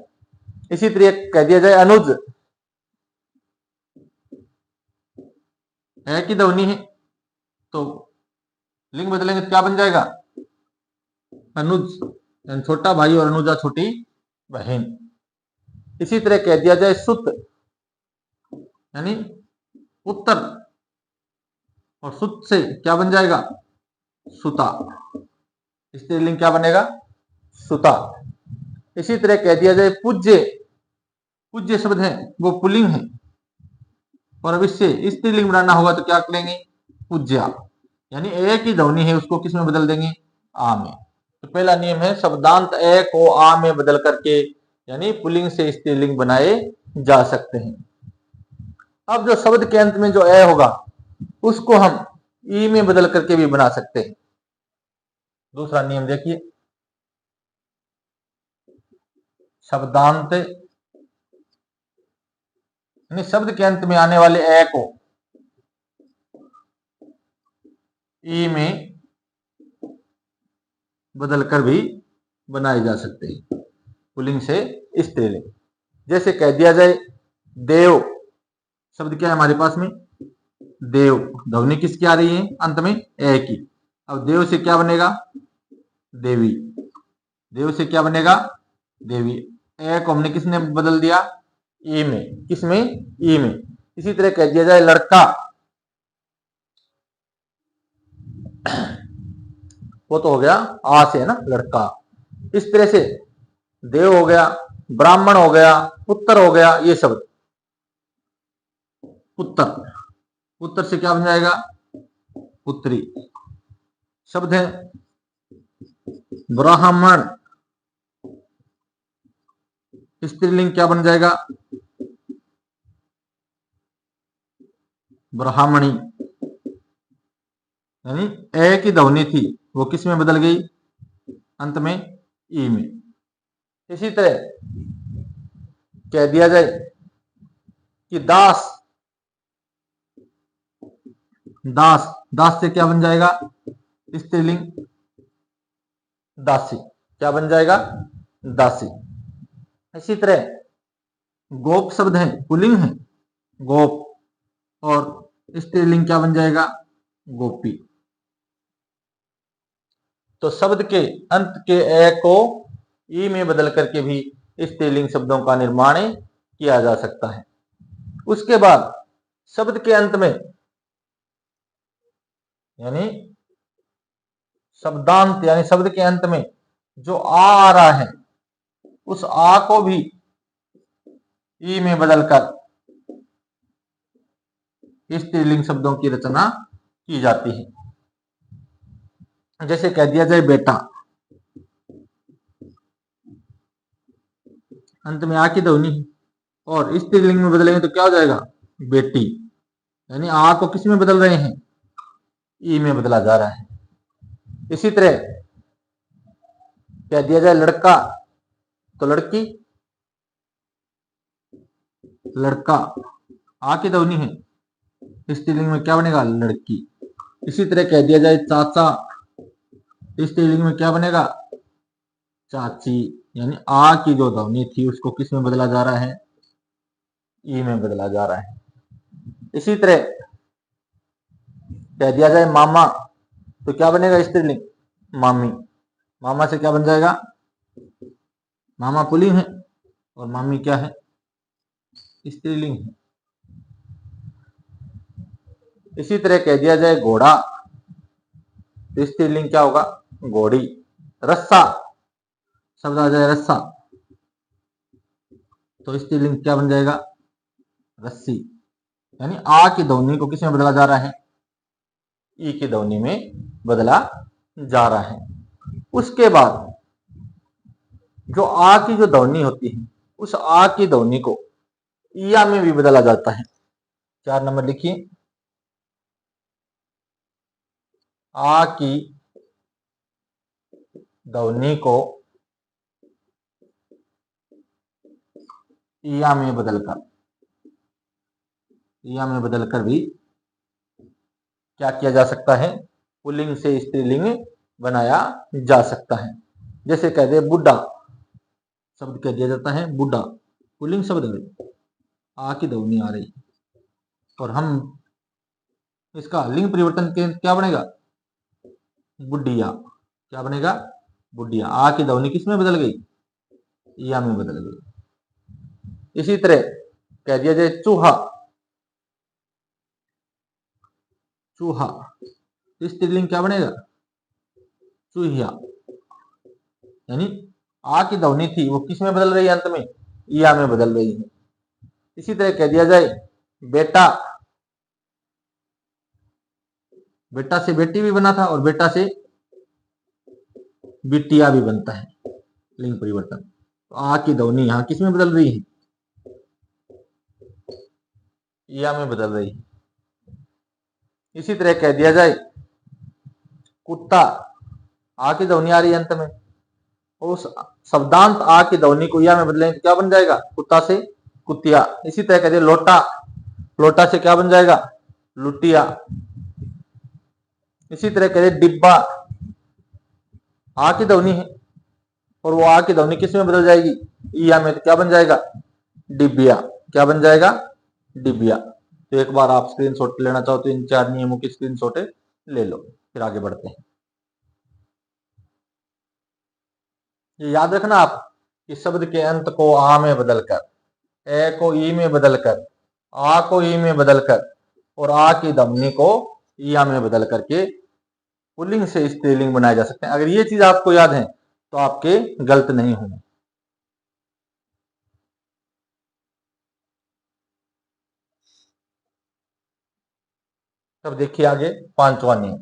[SPEAKER 1] इसी तरह कह दिया जाए अनुज, ए की ध्वनि है तो लिंग बदलेंगे तो क्या बन जाएगा, अनुज, यानी छोटा भाई, और अनुजा छोटी बहन। इसी तरह कह दिया जाए सुत, यानी उत्तर, और सुत से क्या बन जाएगा, सुता। स्त्रीलिंग क्या बनेगा, सुता। इसी तरह कह दिया जाए पूज्य, पूज्य शब्द है वो पुल्लिंग है, और अब इससे स्त्रीलिंग बनाना होगा तो क्या करेंगे, पूज्या। यानी ए की ध्वनि है उसको किस में बदल देंगे, आ में। तो पहला नियम है शब्दांत ए को आ में बदल करके यानी पुल्लिंग से स्त्रीलिंग बनाए जा सकते हैं। अब जो शब्द के अंत में जो ए होगा उसको हम ई में बदल करके भी बना सकते हैं। दूसरा नियम देखिए, शब्दांत यानी शब्द के अंत में आने वाले ए को ई में बदलकर भी बनाए जा सकते हैं, पुल्लिंग से स्त्रीलिंग। जैसे कह दिया जाए देव, शब्द क्या है हमारे पास में, देव, ध्वनि किसकी आ रही है, अंत में ए की। अब देव से क्या बनेगा, देवी। देव से क्या बनेगा, देवी। ए को हमने किसने बदल दिया, ई में। किसमें, ई में। इसी तरह कह दिया जाए लड़का, वो तो हो गया आ से है ना, लड़का। इस तरह से देव हो गया, ब्राह्मण हो गया, पुत्र हो गया, ये शब्द पुत्र, पुत्र से क्या बन जाएगा, पुत्री। शब्द है ब्राह्मण, स्त्रीलिंग क्या बन जाएगा, ब्राह्मणी। यानी ए की ध्वनि थी वो किस में बदल गई, अंत में ई में। इसी तरह कह दिया जाए कि दास, दास, दास से क्या बन जाएगा, स्त्रीलिंग, दासी। क्या बन जाएगा, दासी। इसी तरह गोप शब्द है, पुल्लिंग है, गोप, और स्त्रीलिंग क्या बन जाएगा, गोपी। तो शब्द के अंत के ए को ई में बदल करके भी स्त्रीलिंग शब्दों का निर्माण किया जा सकता है। उसके बाद शब्द के अंत में यानी शब्दांत यानी शब्द के अंत में जो आ रहा है उस आ को भी ई में बदलकर स्त्रीलिंग शब्दों की रचना की जाती है। जैसे कह दिया जाए बेटा, अंत में आ की ध्वनि और स्त्रीलिंग में बदलेंगे तो क्या हो जाएगा, बेटी। यानी आ को किस में बदल रहे हैं, ई में बदला जा रहा है। इसी तरह कह दिया जाए लड़का तो लड़की, लड़का आ की ध्वनि है, स्त्रीलिंग में क्या बनेगा, लड़की। इसी तरह कह दिया जाए चाचा, स्त्रीलिंग में क्या बनेगा, चाची। यानी आ की जो ध्वनि थी उसको किस में बदला जा रहा है, ई में बदला जा रहा है। इसी तरह कह दिया जाए मामा तो क्या बनेगा स्त्रीलिंग, मामी। मामा से क्या बन जाएगा, मामा पुल्लिंग है और मामी क्या है, स्त्रीलिंग है। इसी तरह कह दिया जाए घोड़ा तो स्त्रीलिंग क्या होगा, घोड़ी। रस्सा शब्द आ जाए रस्सा तो स्त्रीलिंग क्या बन जाएगा, रस्सी। यानी आ की ध्वनि को किस में बदला जा रहा है, ई की ध्वनि में बदला जा रहा है। उसके बाद जो आ की जो ध्वनि होती है उस आ की ध्वनि को इया में भी बदला जाता है। 4 नंबर लिखिए, आ की ध्वनि को इया में बदलकर भी क्या किया जा सकता है, पुल्लिंग से स्त्रीलिंग बनाया जा सकता है। जैसे कह दे बुढ़ा, शब्द कह दिया जाता है बुढ़ा, पुल्लिंग शब्द है, आ की ध्वनि आ रही और हम इसका लिंग परिवर्तन क्या बनेगा, बुढ़िया। क्या बनेगा, बुढ़िया। आ की ध्वनि किस में बदल गई, या में बदल गई। इसी तरह कह दिया जाए चूहा, चूहा तो स्त्रीलिंग क्या बनेगा, चूहिया। यानी आ की ध्वनि थी वो किस में बदल रही है, अंत में या में बदल रही है। इसी तरह कह दिया जाए बेटा, बेटा से बेटी भी बना था और बेटा से बिटिया भी बनता है, लिंग परिवर्तन। तो आ की ध्वनि यहां किस में बदल रही है, या में बदल रही है। इसी तरह कह दिया जाए कुत्ता, आ की ध्वनि आ रही है अंत में, उस शब्दांत आ की ध्वनि को या में बदलेंगे तो क्या बन जाएगा, कुत्ता से कुतिया। इसी तरह कह दिया लोटा, लोटा से क्या बन जाएगा, लुटिया। इसी तरह कह दिया डिब्बा, आ की ध्वनि है और वो आ की ध्वनि किस में बदल जाएगी, या में, तो क्या बन जाएगा, डिबिया। क्या बन जाएगा, डिबिया। तो एक बार आप स्क्रीनशॉट लेना चाहो तो इन 4 नियमों की स्क्रीनशॉट ले लो, फिर आगे बढ़ते हैं। ये याद रखना आप कि शब्द के अंत को आ में बदलकर, ए को ई में बदलकर, आ को ई में बदलकर और आ की ध्वनि को या में बदल करके पुल्लिंग से स्त्रीलिंग बनाए जा सकते हैं। अगर ये चीज आपको याद है तो आपके गलत नहीं होंगे। तब देखिए आगे 5वां नियम,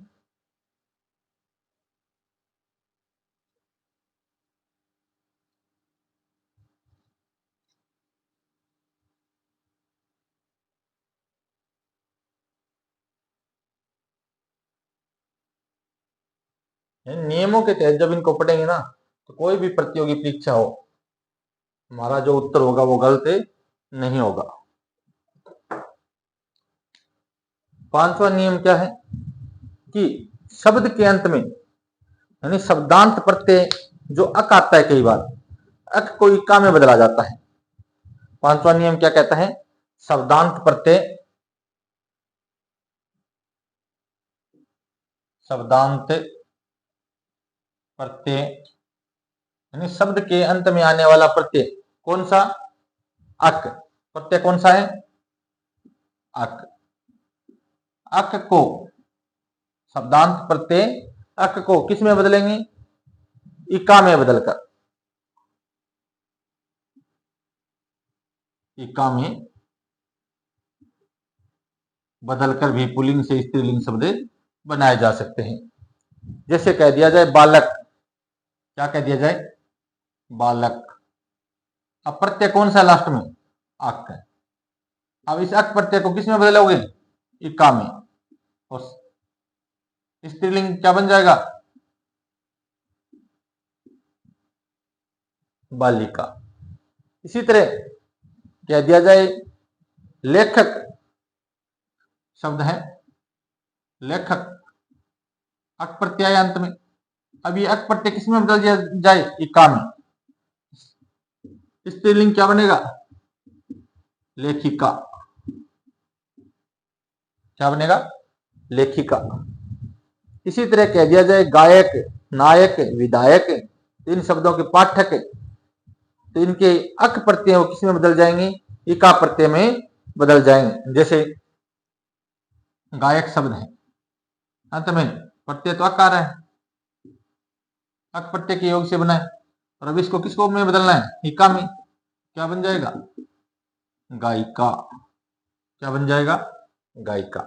[SPEAKER 1] नियमों के तहत जब इनको पढ़ेंगे ना तो कोई भी प्रतियोगी परीक्षा हो हमारा जो उत्तर होगा वो गलत नहीं होगा। 5वां नियम क्या है कि शब्द के अंत में यानी शब्दांत प्रत्यय जो अक आता है, कई बार अक को इका में बदला जाता है। 5वां नियम क्या कहता है, शब्दांत प्रत्यय, शब्दांत प्रत्यय यानी शब्द के अंत में आने वाला प्रत्यय कौन सा? अक। प्रत्यय कौन सा है? अक। अक को, शब्दांत प्रत्यय अक को किस में बदलेंगे? इका में बदलकर। इका में बदलकर भी पुल्लिंग से स्त्रीलिंग शब्द बनाए जा सकते हैं। जैसे कह दिया जाए बालक, क्या कह दिया जाए? बालक। अब प्रत्यय कौन सा लास्ट में? अक। अब इस अक प्रत्यय को किस में बदलोगे? इका में। और स्त्रीलिंग क्या बन जाएगा? बालिका। इसी तरह कह दिया जाए लेखक, शब्द है लेखक, अक प्रत्यय अंत में। अब ये अक प्रत्यय किस में बदल दिया जाए? इका में। स्त्रीलिंग क्या बनेगा? लेखिका। क्या बनेगा? लेखिका। इसी तरह कह दिया जाए गायक, नायक, विधायक, इन शब्दों के पाठक, तो इनके अक प्रत्यय वो किस में बदल जाएंगे? इका प्रत्यय में बदल जाएंगे। जैसे गायक शब्द है, अंत में प्रत्यय तो अक आ रहा है, अक प्रत्यय के योग से बना है। और अब इसको किसको में बदलना है? इका में। क्या बन जाएगा? गायिका। क्या बन जाएगा? गायिका।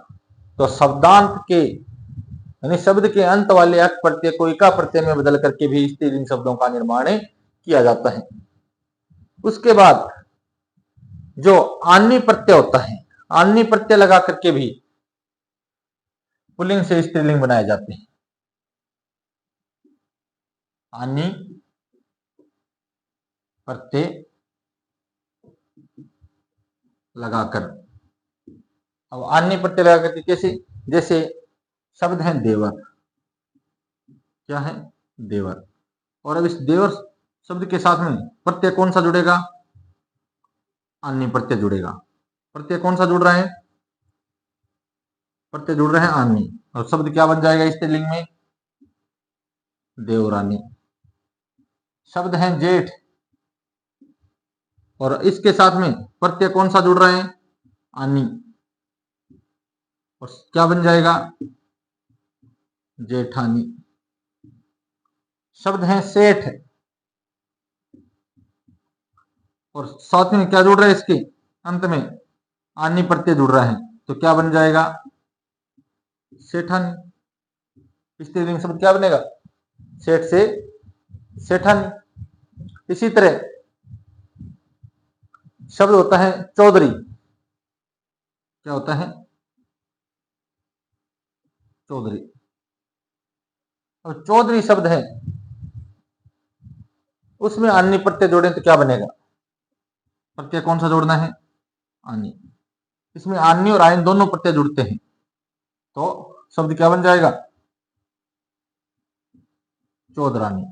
[SPEAKER 1] तो शब्दांत के यानी शब्द के अंत वाले अक प्रत्यय को इका प्रत्यय में बदल करके भी स्त्रीलिंग शब्दों का निर्माण किया जाता है। उसके बाद जो आनी प्रत्यय होता है, आनी प्रत्यय लगा करके भी पुल्लिंग से स्त्रीलिंग बनाए जाते हैं। आनी प्रत्यय लगाकर, अब आनी प्रत्यय लगा करके कैसे? जैसे शब्द है देवर, क्या है? देवर। और अब इस देवर शब्द के साथ में प्रत्यय कौन सा जुड़ेगा? आनी प्रत्यय जुड़ेगा। प्रत्यय कौन सा जुड़ रहा है? प्रत्यय जुड़ रहे हैं आनी। और शब्द क्या बन जाएगा स्त्रीलिंग में? देवरानी। शब्द है जेठ, और इसके साथ में प्रत्यय कौन सा जुड़ रहा है? आनी। और क्या बन जाएगा? जेठानी। शब्द है सेठ, और साथ में क्या जुड़ रहा है? इसके अंत में आनी प्रत्यय जुड़ रहा है, तो क्या बन जाएगा? सेठानी। स्त्रीलिंग शब्द क्या बनेगा? सेठ से सेठानी। इसी तरह शब्द होता है चौधरी, क्या होता है? चौधरी। और चौधरी शब्द है, उसमें आनी प्रत्यय जोड़े तो क्या बनेगा? प्रत्यय कौन सा जोड़ना है? आनी। इसमें आनी और आयन दोनों प्रत्यय जुड़ते हैं, तो शब्द क्या बन जाएगा? चौधरानी।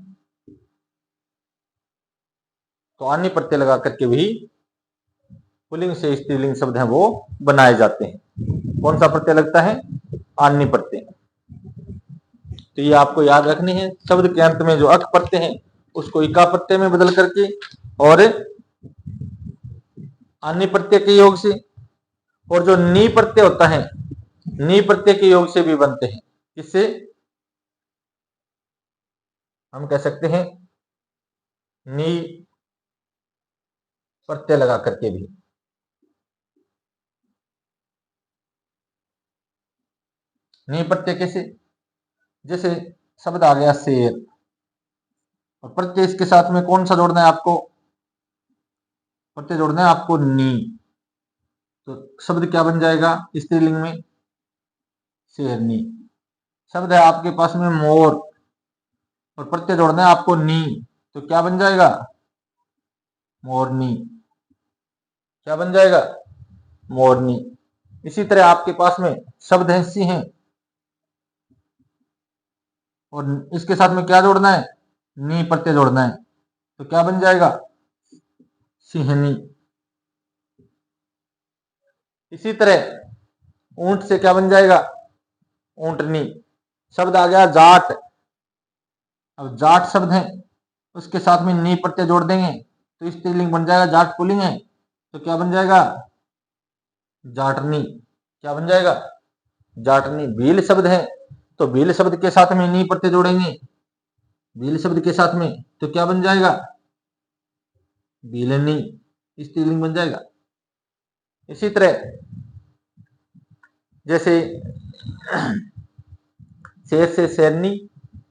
[SPEAKER 1] तो आनी प्रत्यय लगा करके भी पुल्लिंग से स्त्रीलिंग शब्द है वो बनाए जाते हैं। कौन सा प्रत्यय लगता है? आनी प्रत्यय। तो ये आपको याद रखनी है, शब्द के अंत में जो अक प्रत्यय है उसको इका प्रत्यय में बदल करके और आनी प्रत्यय के योग से, और जो नी प्रत्यय होता है नी प्रत्यय के योग से भी बनते हैं। किससे? हम कह सकते हैं नी प्रत्यय लगा करके भी। नी प्रत्यय कैसे? जैसे शब्द आ गया शेर, और प्रत्यय इसके साथ में कौन सा जोड़ना है आपको? प्रत्यय जोड़ना है आपको नी। तो शब्द क्या बन जाएगा स्त्रीलिंग में? शेरनी। शब्द है आपके पास में मोर, और प्रत्यय जोड़ना है आपको नी, तो क्या बन जाएगा? मोरनी। क्या बन जाएगा? मोरनी। इसी तरह आपके पास में शब्द है सिंह, और इसके साथ में क्या जोड़ना है? नी प्रत्यय जोड़ना है, तो क्या बन जाएगा? सिंहनी। इसी तरह ऊंट से क्या बन जाएगा? ऊंटनी। शब्द आ गया जाट, अब जाट शब्द है उसके साथ में नी प्रत्यय जोड़ देंगे, तो स्त्रीलिंग बन जाएगा, जाट पुल्लिंग है तो क्या बन जाएगा, जाटनी। क्या बन जाएगा, जाटनी। भील शब्द है तो भील शब्द के साथ में नी प्रत्यय जोड़ेंगे, भील शब्द के साथ में, तो क्या बन जाएगा, भीलनी, स्त्रीलिंग बन जाएगा। इसी तरह जैसे शेर से शेरनी,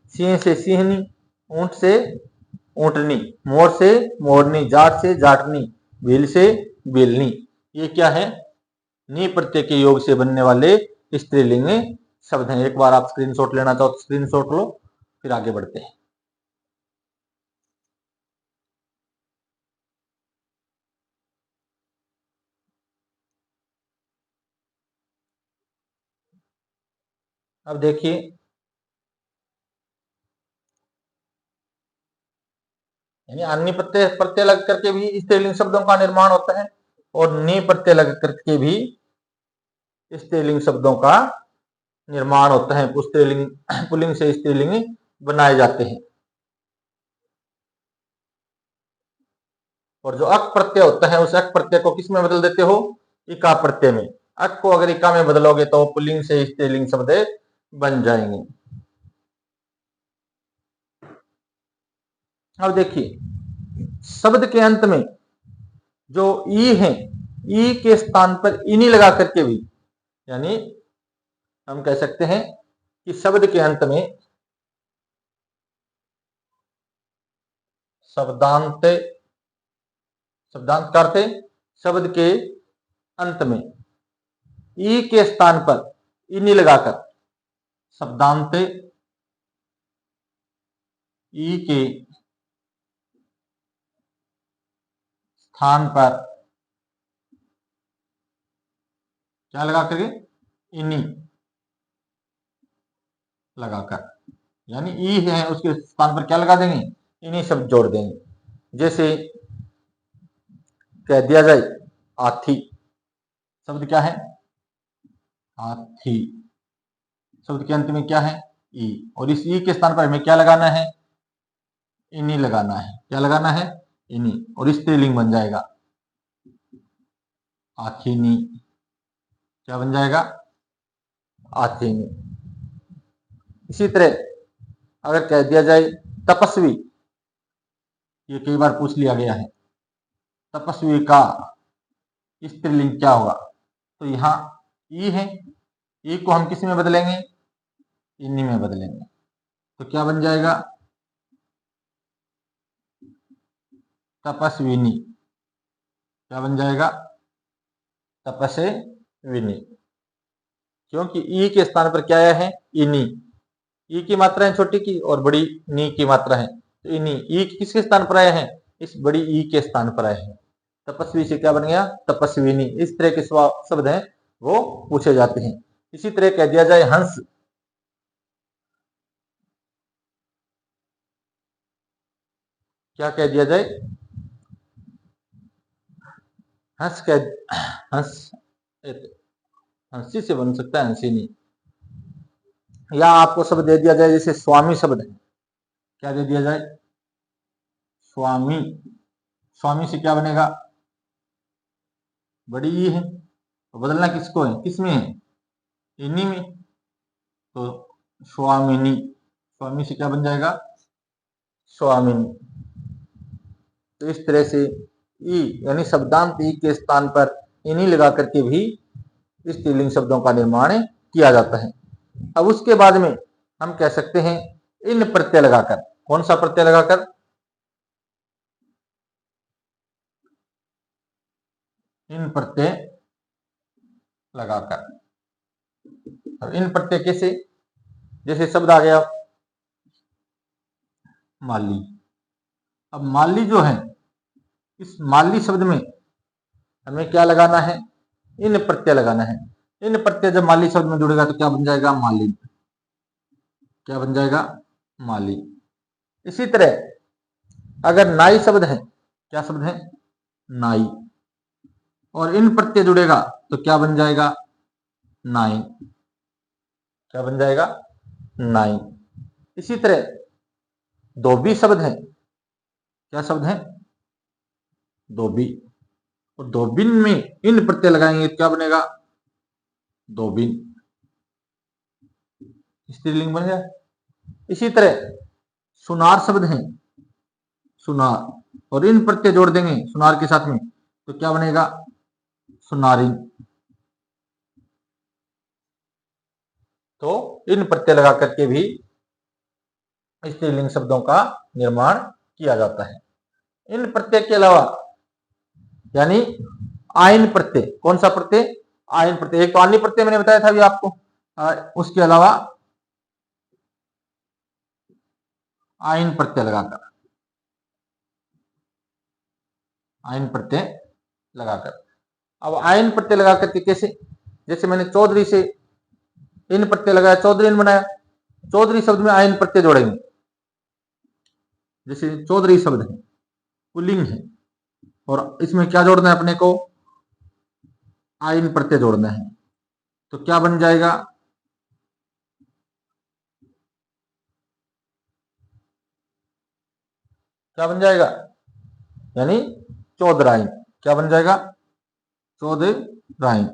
[SPEAKER 1] सिंह से सिंहनी, ऊंट से ऊंटनी, मोर से मोरनी, जाट से जाटनी, भील से भीलनी। ये क्या है, नी प्रत्यय के योग से बनने वाले स्त्रीलिंग शब्द हैं। एक बार आप स्क्रीनशॉट लेना चाहो तो स्क्रीनशॉट लो, फिर आगे बढ़ते हैं। अब देखिए, यानी अन्य प्रत्यय प्रत्यय लग करके भी स्त्रीलिंग शब्दों का निर्माण होता है और नी प्रत्यय लग करके भी स्त्रीलिंग शब्दों का निर्माण होता है। स्त्रीलिंग पुल्लिंग से स्त्रीलिंग बनाए जाते हैं। और जो अक प्रत्यय होता है उस अक प्रत्यय को किस में बदल देते हो, इका प्रत्यय में। अक को अगर इका में बदलोगे तो पुल्लिंग से स्त्रीलिंग शब्द बन जाएंगे। अब देखिए, शब्द के अंत में जो ई है, ई के स्थान पर इनी लगा करके भी, यानी हम कह सकते हैं कि शब्द के अंत में शब्दांत, शब्दांत करते शब्द के अंत में ई के स्थान पर इनी लगाकर शब्दांत ई के स्थान पर क्या लगा करके, इनी लगाकर, यानी ई है उसके स्थान पर क्या लगा देंगे, इनी शब्द जोड़ देंगे। जैसे कह दिया जाए हाथी, शब्द क्या है, हाथी, शब्द के अंत में क्या है, ई, और इस ई के स्थान पर हमें क्या लगाना है, इनी लगाना है। क्या लगाना है, इनी, और स्त्रीलिंग बन जाएगा आखिनी। क्या बन जाएगा, आखिनी। इसी तरह अगर कह दिया जाए तपस्वी, ये कई बार पूछ लिया गया है, तपस्वी का स्त्रीलिंग क्या होगा, तो यहां ई है, ई को हम किस में बदलेंगे, इन्हीं में बदलेंगे। तो क्या बन जाएगा, तपस्विनी। क्या बन जाएगा, तपस्विनी, क्योंकि ई के स्थान पर क्या आया है, इनी। ई की मात्रा है छोटी की और बड़ी नी की मात्रा है, तो इनी। ई किसके स्थान पर आया है, इस बड़ी ई के स्थान पर आया है। तपस्वी से क्या बन गया, तपस्विनी। इस तरह के शब्द हैं वो पूछे जाते हैं। इसी तरह कह दिया जाए हंस, क्या कह दिया जाए, हंस, कह हंस, हंसी से बन सकता है, हंसिनी। या आपको शब्द दे दिया जाए जैसे स्वामी शब्द है, क्या दे दिया जाए, स्वामी। स्वामी से क्या बनेगा, बड़ी ई है तो बदलना किसको है, किसमें है, इन्हीं में, तो स्वामिनी। स्वामी से क्या बन जाएगा, स्वामिनी। तो इस तरह से ई यानी शब्दांत ई के स्थान पर इन्हीं लगा करके भी स्त्रीलिंग शब्दों का निर्माण किया जाता है। अब उसके बाद में हम कह सकते हैं इन प्रत्यय लगाकर। कौन सा प्रत्यय लगाकर, इन प्रत्यय लगाकर। अब इन प्रत्यय कैसे, जैसे शब्द आ गया माली। अब माली जो है, इस माली शब्द में हमें क्या लगाना है, इन प्रत्यय लगाना है। इन प्रत्यय जब माली शब्द में जुड़ेगा तो क्या बन जाएगा, माली। क्या बन जाएगा, माली। इसी तरह अगर नाई शब्द है, क्या शब्द है, नाई, और इन प्रत्यय जुड़ेगा तो क्या बन जाएगा, नाई। क्या बन जाएगा, नाई। इसी तरह धोबी शब्द है, क्या शब्द है, दोबिन। और दोबिन में इन प्रत्यय लगाएंगे तो क्या बनेगा? दोबिन, स्त्रीलिंग बन गया। इसी तरह सुनार शब्द है, सुनार, और इन प्रत्यय जोड़ देंगे सुनार के साथ में तो क्या बनेगा? सुनारिन। तो इन प्रत्यय लगा करके भी स्त्रीलिंग शब्दों का निर्माण किया जाता है। इन प्रत्यय के अलावा यानी आयन प्रत्यय, कौन सा प्रत्यय? आयन प्रत्यय। एक तो अन्य प्रत्यय मैंने बताया था अभी आपको, उसके अलावा आयन प्रत्यय लगाकर, आयन प्रत्यय लगाकर। अब आयन प्रत्यय लगा करके कैसे? जैसे मैंने चौधरी से इन प्रत्यय लगाया, चौधरी बनाया, चौधरी शब्द में आयन प्रत्यय जोड़ेंगे। जैसे चौधरी शब्द है, पुल्लिंग है, और इसमें क्या जोड़ना है अपने को? आयन प्रत्यय जोड़ना है। तो क्या बन जाएगा? क्या बन जाएगा? यानी चौधराइन। क्या बन जाएगा? चौधराइन।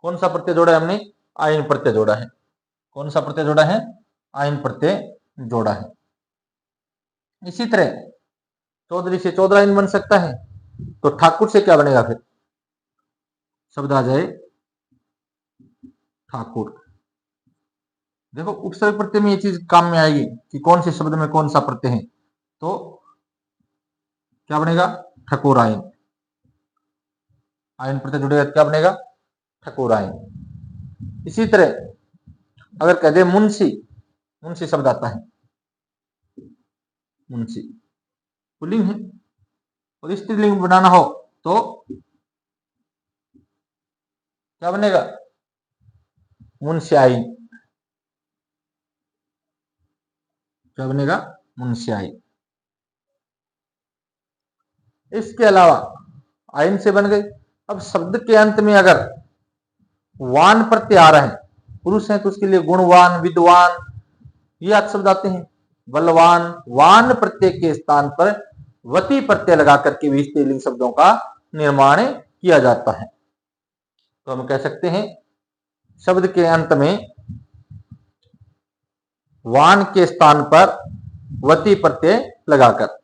[SPEAKER 1] कौन सा प्रत्यय जोड़ा है हमने? आयन प्रत्यय जोड़ा है। कौन सा प्रत्यय जोड़ा है? आयन प्रत्यय जोड़ा है। इसी तरह चौधरी से चौधराइन बन सकता है। तो ठाकुर से क्या बनेगा फिर? शब्द आ जाए ठाकुर। देखो उपसर्ग प्रत्यय में ये चीज काम में आएगी कि कौन से शब्द में कौन सा प्रत्यय है। तो क्या बनेगा? ठकुराइन। आयन प्रत्यय जुड़ेगा क्या बनेगा? ठकुराइन। इसी तरह अगर कह दे मुंशी, मुंशी शब्द आता है, मुंशी पुल्लिंग है, और स्त्रीलिंग बनाना हो तो क्या बनेगा? मुंशियाइन। क्या बनेगा? मुंशियाइन। इसके अलावा आयन से बन गई। अब शब्द के अंत में अगर वान प्रत्यय आ रहा है, पुरुष है तो उसके लिए गुणवान, विद्वान, ये आज शब्द आते हैं। बलवान, वान प्रत्यय के स्थान पर वती प्रत्यय लगा करके भी स्त्रीलिंग शब्दों का निर्माण किया जाता है। तो हम कह सकते हैं शब्द के अंत में वान के स्थान पर वती प्रत्यय लगाकर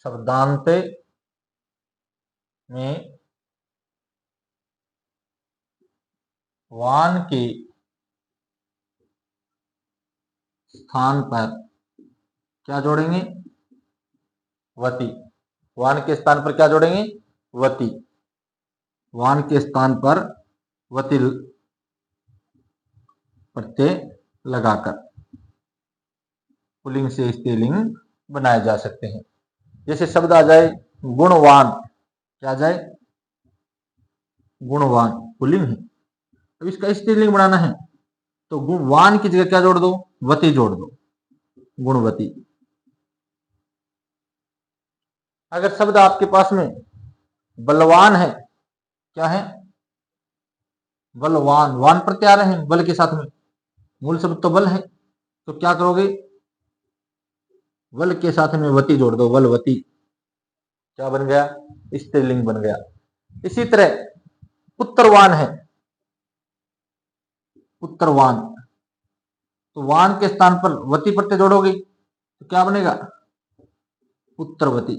[SPEAKER 1] शब्दांत में वान के स्थान पर क्या जोड़ेंगे? वती। वान के स्थान पर क्या जोड़ेंगे? वती। वान के स्थान पर वती प्रत्यय लगाकर पुल्लिंग से स्त्रीलिंग बनाए जा सकते हैं। जैसे शब्द आ जाए गुणवान, क्या आ जाए? गुणवान पुल्लिंग है, अब इसका स्त्रीलिंग बनाना है तो गुणवान की जगह क्या जोड़ दो? वती जोड़ दो, गुणवती। अगर शब्द आपके पास में बलवान है, क्या है? बलवान, वान प्रत्यय आ रहे हैं बल के साथ में, मूल शब्द तो बल है, तो क्या करोगे? बल के साथ में वती जोड़ दो, बलवती। क्या बन गया? स्त्रीलिंग बन गया। इसी तरह पुत्रवान है, पुत्रवान, तो वान के स्थान पर वती प्रत्यय जोड़ोगे तो क्या बनेगा? पुत्रवती।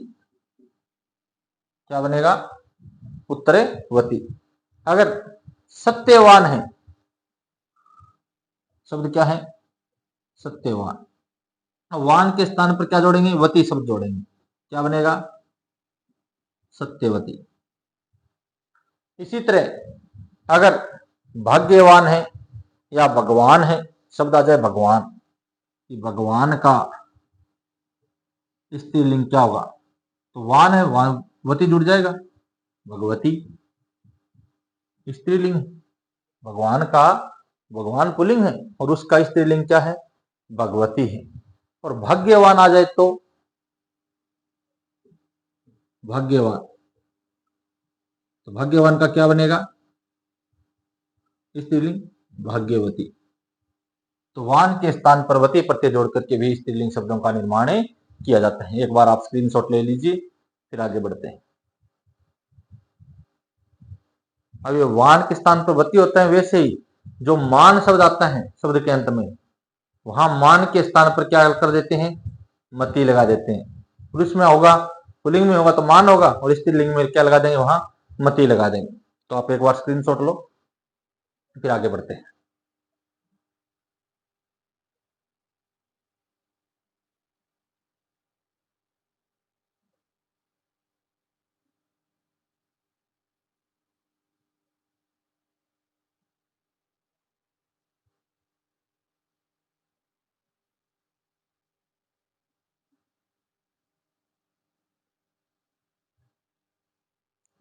[SPEAKER 1] क्या बनेगा? पुत्रवती। अगर सत्यवान है, शब्द क्या है? सत्यवान, वान के स्थान पर क्या जोड़ेंगे? वती शब्द जोड़ेंगे, क्या बनेगा? सत्यवती। इसी तरह अगर भाग्यवान है या भगवान है, शब्द आ जाए भगवान, कि भगवान का स्त्रीलिंग क्या होगा? तो वान है, वान वती जुड़ जाएगा, भगवती स्त्रीलिंग। भगवान का, भगवान पुल्लिंग है और उसका स्त्रीलिंग क्या है? भगवती है। और भाग्यवान आ जाए तो भाग्यवान, तो भाग्यवान का क्या बनेगा? स्त्रीलिंग भाग्यवती। तो वान के स्थान पर वती प्रत्यय जोड़ करके भी स्त्रीलिंग शब्दों का निर्माण किया जाता है। एक बार आप स्क्रीनशॉट ले लीजिए, फिर आगे बढ़ते हैं। अब ये वान के स्थान पर वती होता है, वैसे ही जो मान शब्द आता है शब्द के अंत में, वहां मान के स्थान पर क्या कर देते हैं, मति लगा देते हैं। पुरुष में होगा, पुल्लिंग में होगा तो मान होगा, और स्त्रीलिंग में क्या लगा देंगे, वहां मति लगा देंगे। तो आप एक बार स्क्रीनशॉट लो, फिर आगे बढ़ते हैं।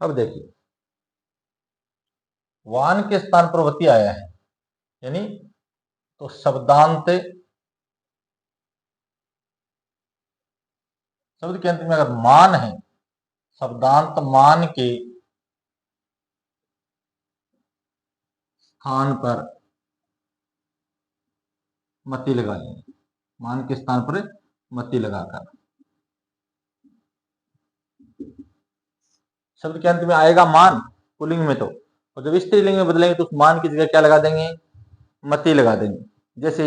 [SPEAKER 1] अब देखिए, वान के स्थान पर वती आया है, यानी तो शब्दांत, शब्द के अंत में अगर मान है, शब्दांत मान के स्थान पर मति लगाएंगे, मान के स्थान पर मति लगाकर शब्द के अंत में आएगा मान पुल्लिंग में, तो और जब स्त्रीलिंग में बदलेंगे तो उस मान की जगह क्या लगा देंगे, मति लगा देंगे। जैसे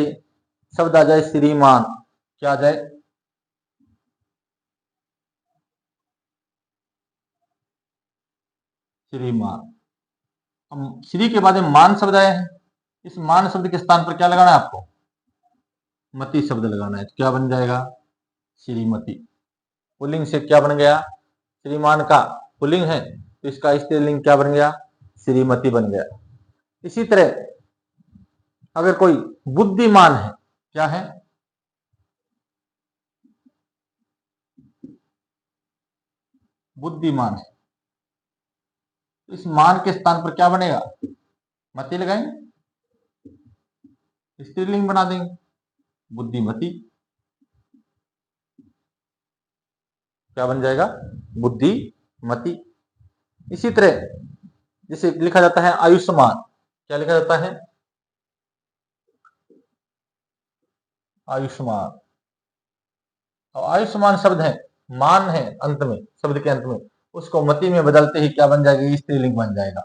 [SPEAKER 1] शब्द आ जाए श्रीमान, क्या आ जाए, श्रीमान। अब श्री के बाद में मान शब्द आया है, इस मान शब्द के स्थान पर क्या लगाना है आपको, मति शब्द लगाना है। तो क्या बन जाएगा, श्रीमती। पुल्लिंग से क्या बन गया, श्रीमान का पुल्लिंग है तो इसका स्त्रीलिंग क्या बन गया, श्रीमती बन गया। इसी तरह अगर कोई बुद्धिमान है, क्या है, बुद्धिमान है, तो इस मान के स्थान पर क्या बनेगा, मति लगाएंगे, स्त्रीलिंग बना देंगे, बुद्धिमती। क्या बन जाएगा, बुद्धिमती। इसी तरह जैसे लिखा जाता है आयुष्मान, क्या लिखा जाता है, आयुष्मान। और आयुष्मान शब्द है, मान है अंत में, शब्द के अंत में, उसको मति में बदलते ही क्या बन जाएगा, स्त्रीलिंग बन जाएगा।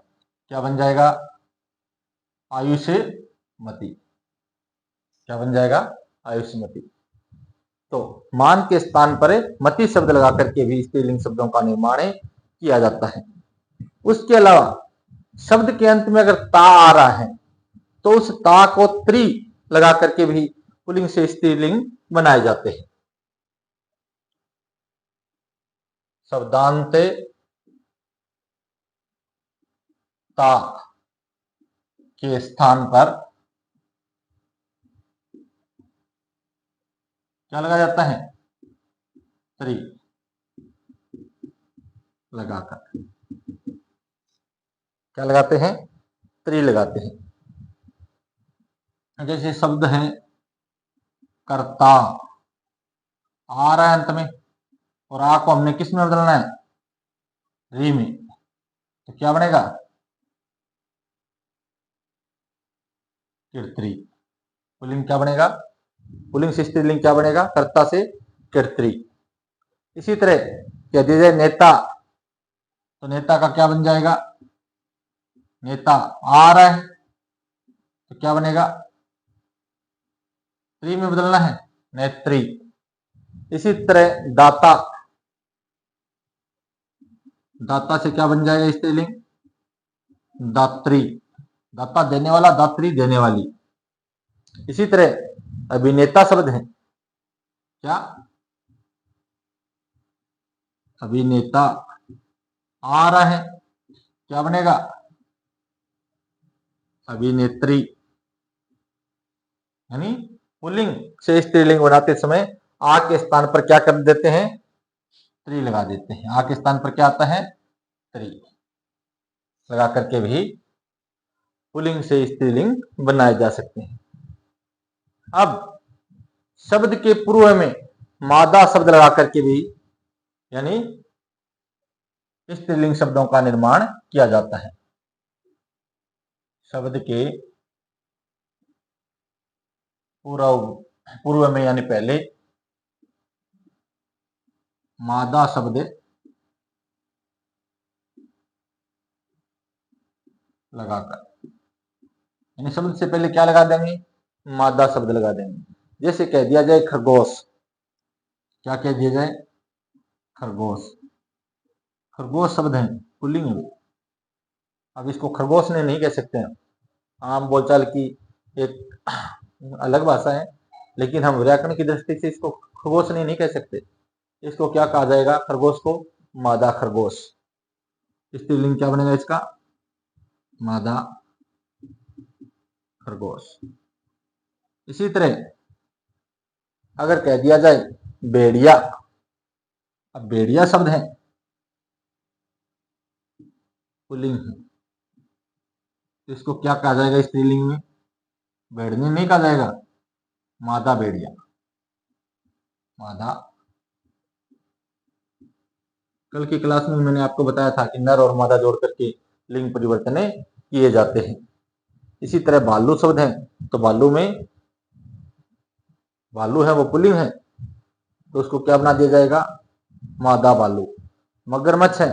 [SPEAKER 1] क्या बन जाएगा, आयुष्मती। क्या बन जाएगा, आयुष्मती। तो मान के स्थान पर मति शब्द लगा करके भी स्त्रीलिंग शब्दों का निर्माण किया जाता है। उसके अलावा शब्द के अंत में अगर ता आ रहा है तो उस ता को त्रि लगा करके भी पुल्लिंग से स्त्रीलिंग बनाए जाते हैं। शब्दांत ता के स्थान पर क्या लगाया जाता है, त्रि लगाकर। क्या लगाते हैं, त्रि लगाते हैं। जैसे शब्द है कर्ता, आ रहा है अंत में, और आ को हमने किस में बदलना है, री में, तो क्या बनेगा, कीर्त्री। पुल्लिंग क्या बनेगा, पुल्लिंग से स्त्रीलिंग क्या बनेगा, कर्ता से कीर्त्री। इसी तरह कह दीजिए नेता, तो नेता का क्या बन जाएगा, नेता आ रहा है तो क्या बनेगा, त्रि में बदलना है, नेत्री। इसी तरह दाता, दाता से क्या बन जाएगा स्त्रीलिंग, दात्री। दाता देने वाला, दात्री देने वाली। इसी तरह अभिनेता शब्द है, क्या, अभिनेता आ रहा है, क्या बनेगा, अभिनेत्री। यानी पुल्लिंग से स्त्रीलिंग बनाते समय आ के स्थान पर क्या कर देते हैं, त्रि लगा देते हैं। आ के स्थान पर क्या आता है, त्रि लगा करके भी पुल्लिंग से स्त्रीलिंग बनाए जा सकते हैं। अब शब्द के पूर्व में मादा शब्द लगा करके भी यानी स्त्रीलिंग शब्दों का निर्माण किया जाता है। शब्द के पूर्व पूर्व में यानी पहले मादा शब्द लगाकर, यानी शब्द से पहले क्या लगा देंगे, मादा शब्द लगा देंगे। जैसे कह दिया जाए खरगोश, क्या कह दिया जाए, खरगोश। खरगोश शब्द है पुल्लिंग है। अब इसको खरगोश ने नहीं कह सकते हैं, आम बोलचाल की एक अलग भाषा है, लेकिन हम व्याकरण की दृष्टि से इसको खरगोश ने नहीं कह सकते। इसको क्या कहा जाएगा, खरगोश को मादा खरगोश। स्त्रीलिंग क्या बनेगा इसका, मादा खरगोश। इसी तरह अगर कह दिया जाए भेड़िया, अब भेड़िया शब्द है पुल्लिंग है, तो इसको क्या कहा जाएगा स्त्रीलिंग में, भेड़नी नहीं कहा जाएगा, मादा भेड़िया, मादा। कल की क्लास में मैंने आपको बताया था कि नर और मादा जोड़ करके लिंग परिवर्तन किए जाते हैं। इसी तरह भालू शब्द है, तो भालू में भालू है वो पुल्लिंग है, तो उसको क्या बना दिया जाएगा, मादा भालू। मगरमच्छ है,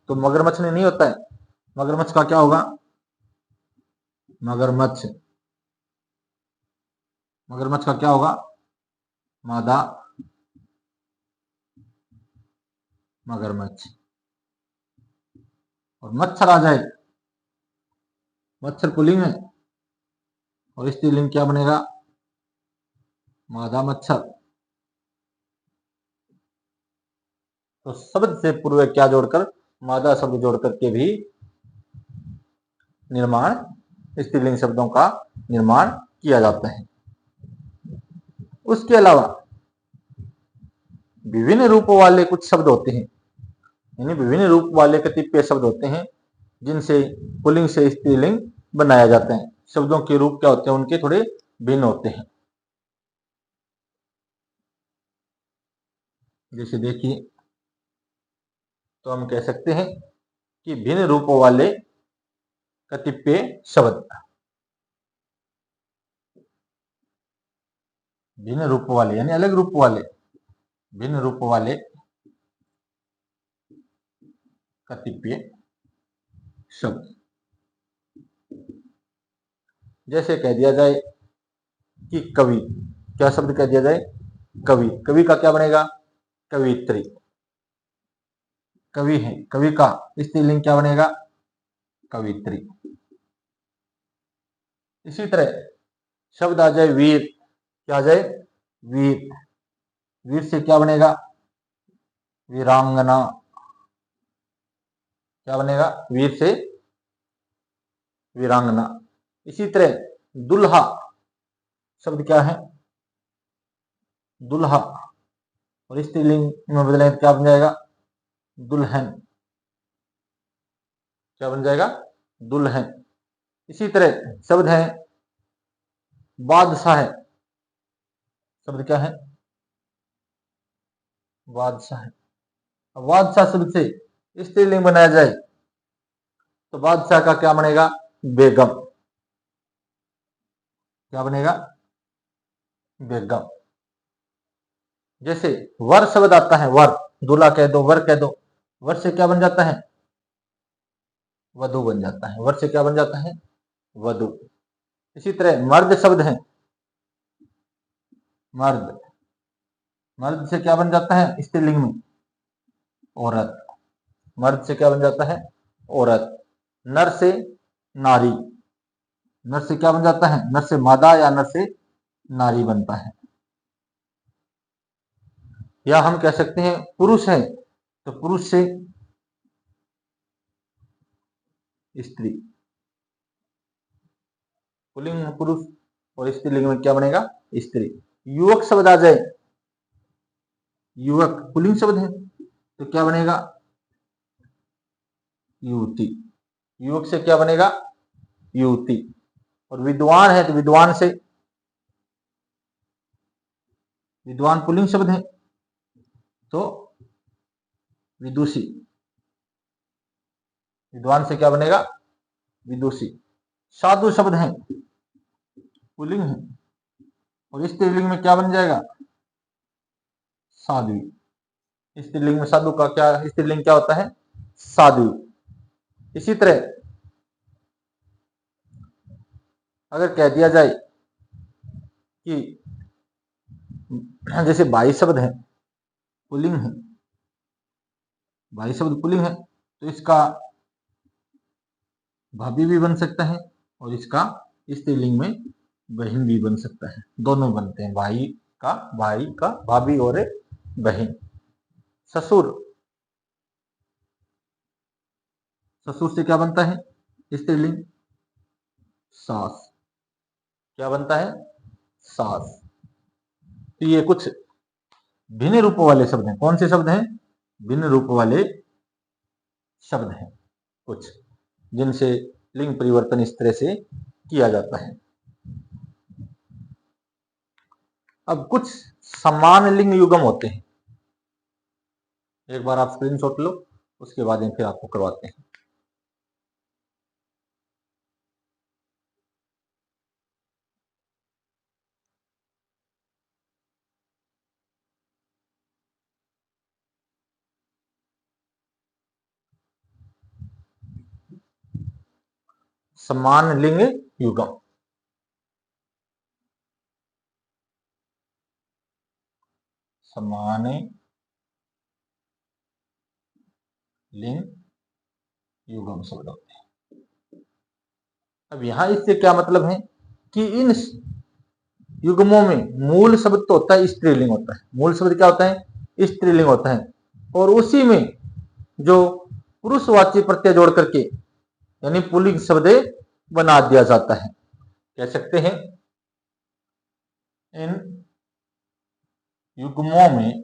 [SPEAKER 1] तो मगरमच्छ नहीं होता है, मगरमच्छ का क्या होगा, मगरमच्छ। मगरमच्छ का क्या होगा, मादा मगरमच्छ। और मच्छर आ जाए, मच्छर पुल्लिंग है और स्त्रीलिंग क्या बनेगा, मादा मच्छर। तो शब्द से पूर्व क्या जोड़कर, मादा शब्द जोड़ करके भी निर्माण, स्त्रीलिंग शब्दों का निर्माण किया जाता है। उसके अलावा विभिन्न रूप वाले कुछ शब्द होते हैं, यानी विभिन्न रूप वाले कतिपय शब्द होते हैं जिनसे पुल्लिंग से स्त्रीलिंग बनाया जाता है। शब्दों के रूप क्या होते हैं, उनके थोड़े भिन्न होते हैं। जैसे देखिए, तो हम कह सकते हैं कि भिन्न रूपों वाले कतिपय शब्द, भिन्न रूप वाले यानी अलग रूप वाले, भिन्न रूप वाले कतिपय शब्द। जैसे कह दिया जाए कि कवि, क्या शब्द कह दिया जाए, कवि। कवि का क्या बनेगा, कवित्री। कवि है, कवि का स्त्रीलिंग क्या बनेगा, कवित्री। इसी तरह शब्द आ जाए वीर, क्या आ जाए, वीर। वीर से क्या बनेगा, वीरांगना। क्या बनेगा, वीर से वीरांगना। इसी तरह दुल्हा शब्द क्या है, दुल्हा, और स्त्रीलिंग में बदलें तो क्या बन जाएगा, दुल्हन। क्या बन जाएगा, दुल्हन। इसी तरह शब्द है बादशाह, शब्द क्या है, बादशाह। अब बादशाह शब्द से स्त्रीलिंग बनाया जाए तो बादशाह का क्या बनेगा, बेगम। क्या बनेगा, बेगम। जैसे वर शब्द आता है, वर, दूल्हा कह दो, वर कह दो, वर से क्या बन जाता है, वधु बन जाता है। वर से क्या बन जाता है, वधु। इसी तरह मर्द शब्द है, मर्द। मर्द से क्या बन जाता है स्त्रीलिंग में, औरत। मर्द से क्या बन जाता है, औरत। नर से नारी, नर से क्या बन जाता है, नर से मादा या नर से नारी बनता है। या हम कह सकते हैं पुरुष है, तो पुरुष से स्त्री, पुल्लिंग में पुरुष और स्त्रीलिंग में क्या बनेगा, स्त्री। युवक शब्द आ जाए, युवक पुल्लिंग शब्द है, तो क्या बनेगा, युवती। युवक से क्या बनेगा, युवती। और विद्वान है, तो विद्वान से, विद्वान पुल्लिंग शब्द है तो विदुषी। विद्वान से क्या बनेगा, विदुषी। साधु शब्द है, पुल्लिंग है, और स्त्रीलिंग में क्या बन जाएगा? साध्वी। स्त्रीलिंग में साधु का क्या, स्त्रीलिंग क्या होता है? साध्वी। इसी तरह अगर कह दिया जाए कि जैसे 22 शब्द है, पुल्लिंग है, 22 शब्द पुल्लिंग है, तो इसका भाभी भी बन सकता है और इसका स्त्रीलिंग में बहन भी बन सकता है। दोनों बनते हैं, भाई का भाभी और बहन। ससुर, ससुर से क्या बनता है? स्त्रीलिंग सास। क्या बनता है? सास। तो ये कुछ भिन्न रूप वाले शब्द हैं। कौन से शब्द हैं? भिन्न रूप वाले शब्द हैं कुछ, जिनसे लिंग परिवर्तन इस तरह से किया जाता है। अब कुछ समान लिंग युग्म होते हैं। एक बार आप स्क्रीनशॉट लो, उसके बाद फिर आपको करवाते हैं। समान लिंग युग्म, समान लिंग युग्म शब्द होते हैं। अब यहां इससे क्या मतलब है कि इन युग्मों में मूल शब्द तो होता है, स्त्रीलिंग होता है। मूल शब्द क्या होता है? स्त्रीलिंग होता है। और उसी में जो पुरुषवाची प्रत्यय जोड़ करके यानी पुल्लिंग शब्द बना दिया जाता है। कह सकते हैं इन युग्मों में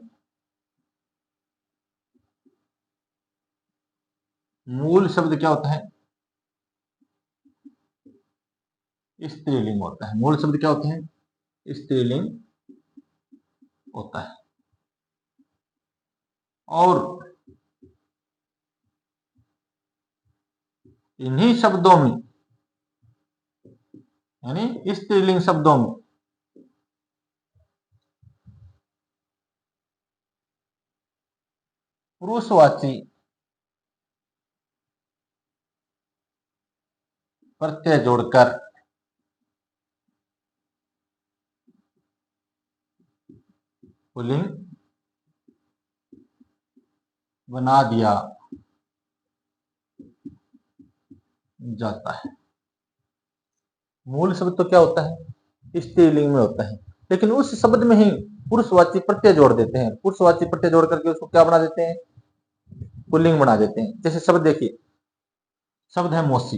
[SPEAKER 1] मूल शब्द क्या होता है? स्त्रीलिंग होता है। मूल शब्द क्या होते हैं? स्त्रीलिंग होता है। और इन्हीं शब्दों में यानी स्त्रीलिंग शब्दों में पुरुषवाची प्रत्यय जोड़कर पुल्लिंग बना दिया जाता है। मूल शब्द तो क्या होता है? स्त्रीलिंग में होता है, लेकिन उस शब्द में ही पुरुषवाची प्रत्यय जोड़ देते हैं। पुरुषवाची प्रत्यय जोड़ करके उसको क्या बना देते हैं? पुल्लिंग बना देते हैं। जैसे शब्द देखिए, शब्द है मौसी।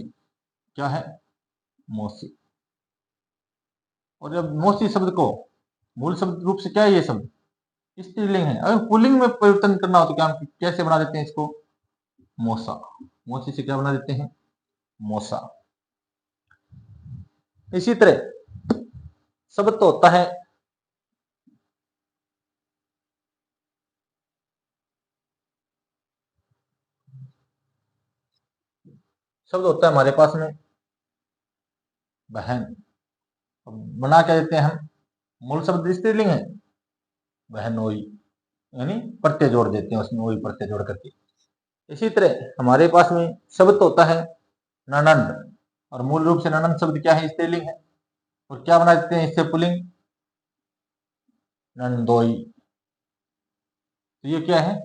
[SPEAKER 1] क्या है? मौसी। और जब मौसी शब्द को मूल शब्द रूप से क्या है? ये शब्द स्त्रीलिंग है। अगर पुल्लिंग में परिवर्तन करना हो तो क्या हम कैसे बना देते हैं इसको? मौसा। मौसी से क्या बना देते हैं? मौसा। इसी तरह शब्द तो होता है शब्द होता है हमारे पास में बहन। बना क्या देते हैं हम? मूल शब्द स्त्रीलिंग है, बहनोई, यानी प्रत्यय जोड़ देते हैं उसमें, वही प्रत्यय जोड़ करके। इसी तरह हमारे पास में शब्द होता है ननंद। और मूल रूप से ननंद शब्द क्या है? स्त्रीलिंग है। और क्या बना देते हैं इससे? पुल्लिंग, नंदोई। तो ये क्या है?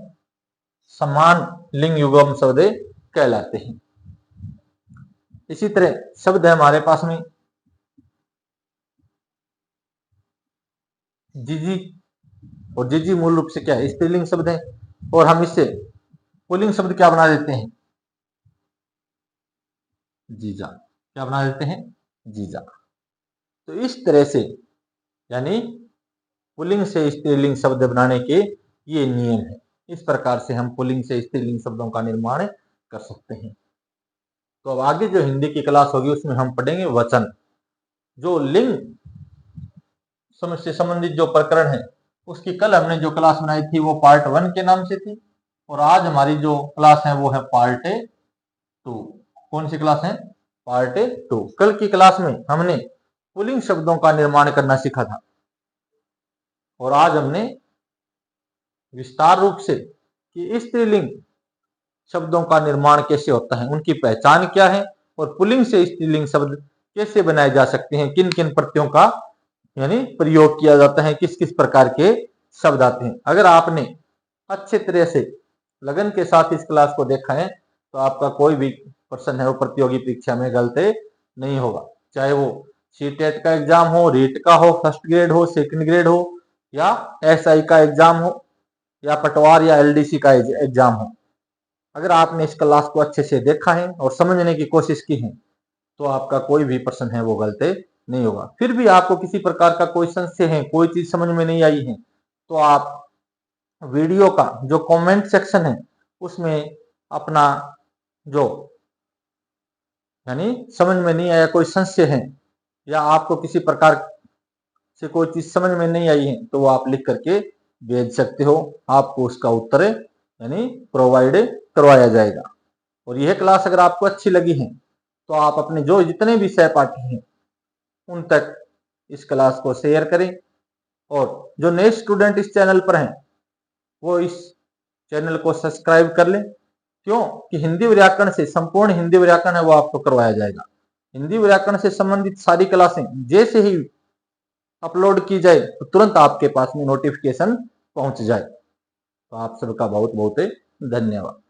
[SPEAKER 1] समान लिंग युग्म शब्द कहलाते हैं। इसी तरह शब्द है हमारे पास में जीजी। और जीजी मूल रूप से क्या है? स्त्रीलिंग शब्द है। और हम इससे पुल्लिंग शब्द क्या बना देते हैं? जीजा। क्या बना देते हैं? जीजा। तो इस तरह से यानी पुल्लिंग से स्त्रीलिंग शब्द बनाने के ये नियम है। इस प्रकार से हम पुल्लिंग से स्त्रीलिंग शब्दों का निर्माण कर सकते हैं। तो अब आगे जो हिंदी की क्लास होगी उसमें हम पढ़ेंगे वचन। जो लिंग से संबंधित जो प्रकरण है उसकी कल हमने जो क्लास बनाई थी वो पार्ट 1 के नाम से थी, और आज हमारी जो क्लास है वो है पार्ट 2। कौन सी क्लास है? पार्ट 2। कल की क्लास में हमने पुल्लिंग शब्दों का निर्माण करना सीखा था। और आज हमने विस्तार रूप से कि स्त्रीलिंग शब्दों का निर्माण कैसे होता है, उनकी पहचान क्या है और पुल्लिंग से स्त्रीलिंग शब्द कैसे बनाए जा सकते हैं, किन किन प्रत्ययों का यानी प्रयोग किया जाता है, किस किस प्रकार के शब्द आते हैं। अगर आपने अच्छे तरह से लगन के साथ इस क्लास को देखा है तो आपका कोई भी प्रश्न है वो प्रतियोगी परीक्षा में गलत नहीं होगा, चाहे वो सीटेट का एग्जाम हो, रीट का हो, फर्स्ट ग्रेड हो, सेकंड ग्रेड हो, या एसआई का एग्जाम हो, या पटवार या एलडीसी का एग्जाम हो। अगर आपने इस क्लास को अच्छे से देखा है और समझने की कोशिश की है तो आपका कोई भी प्रश्न है वो गलत नहीं होगा। फिर भी आपको किसी प्रकार का कोई संशय है, कोई चीज समझ में नहीं आई है, तो आप वीडियो का जो कमेंट सेक्शन है उसमें अपना जो यानी समझ में नहीं आया, कोई संशय है या आपको किसी प्रकार से कोई चीज समझ में नहीं आई है तो वो आप लिख करके भेज सकते हो, आपको उसका उत्तर यानी प्रोवाइड करवाया जाएगा। और यह क्लास अगर आपको अच्छी लगी है तो आप अपने जो जितने भी सहपाठी हैं उन तक इस क्लास को शेयर करें, और जो नए स्टूडेंट इस चैनल पर हैं वो इस चैनल को सब्सक्राइब कर लें। क्यों कि हिंदी व्याकरण से संपूर्ण हिंदी व्याकरण है वो आपको करवाया जाएगा। हिंदी व्याकरण से संबंधित सारी क्लासें जैसे ही अपलोड की जाए तो तुरंत आपके पास में नोटिफिकेशन पहुंच जाए। तो आप सबका बहुत बहुत धन्यवाद।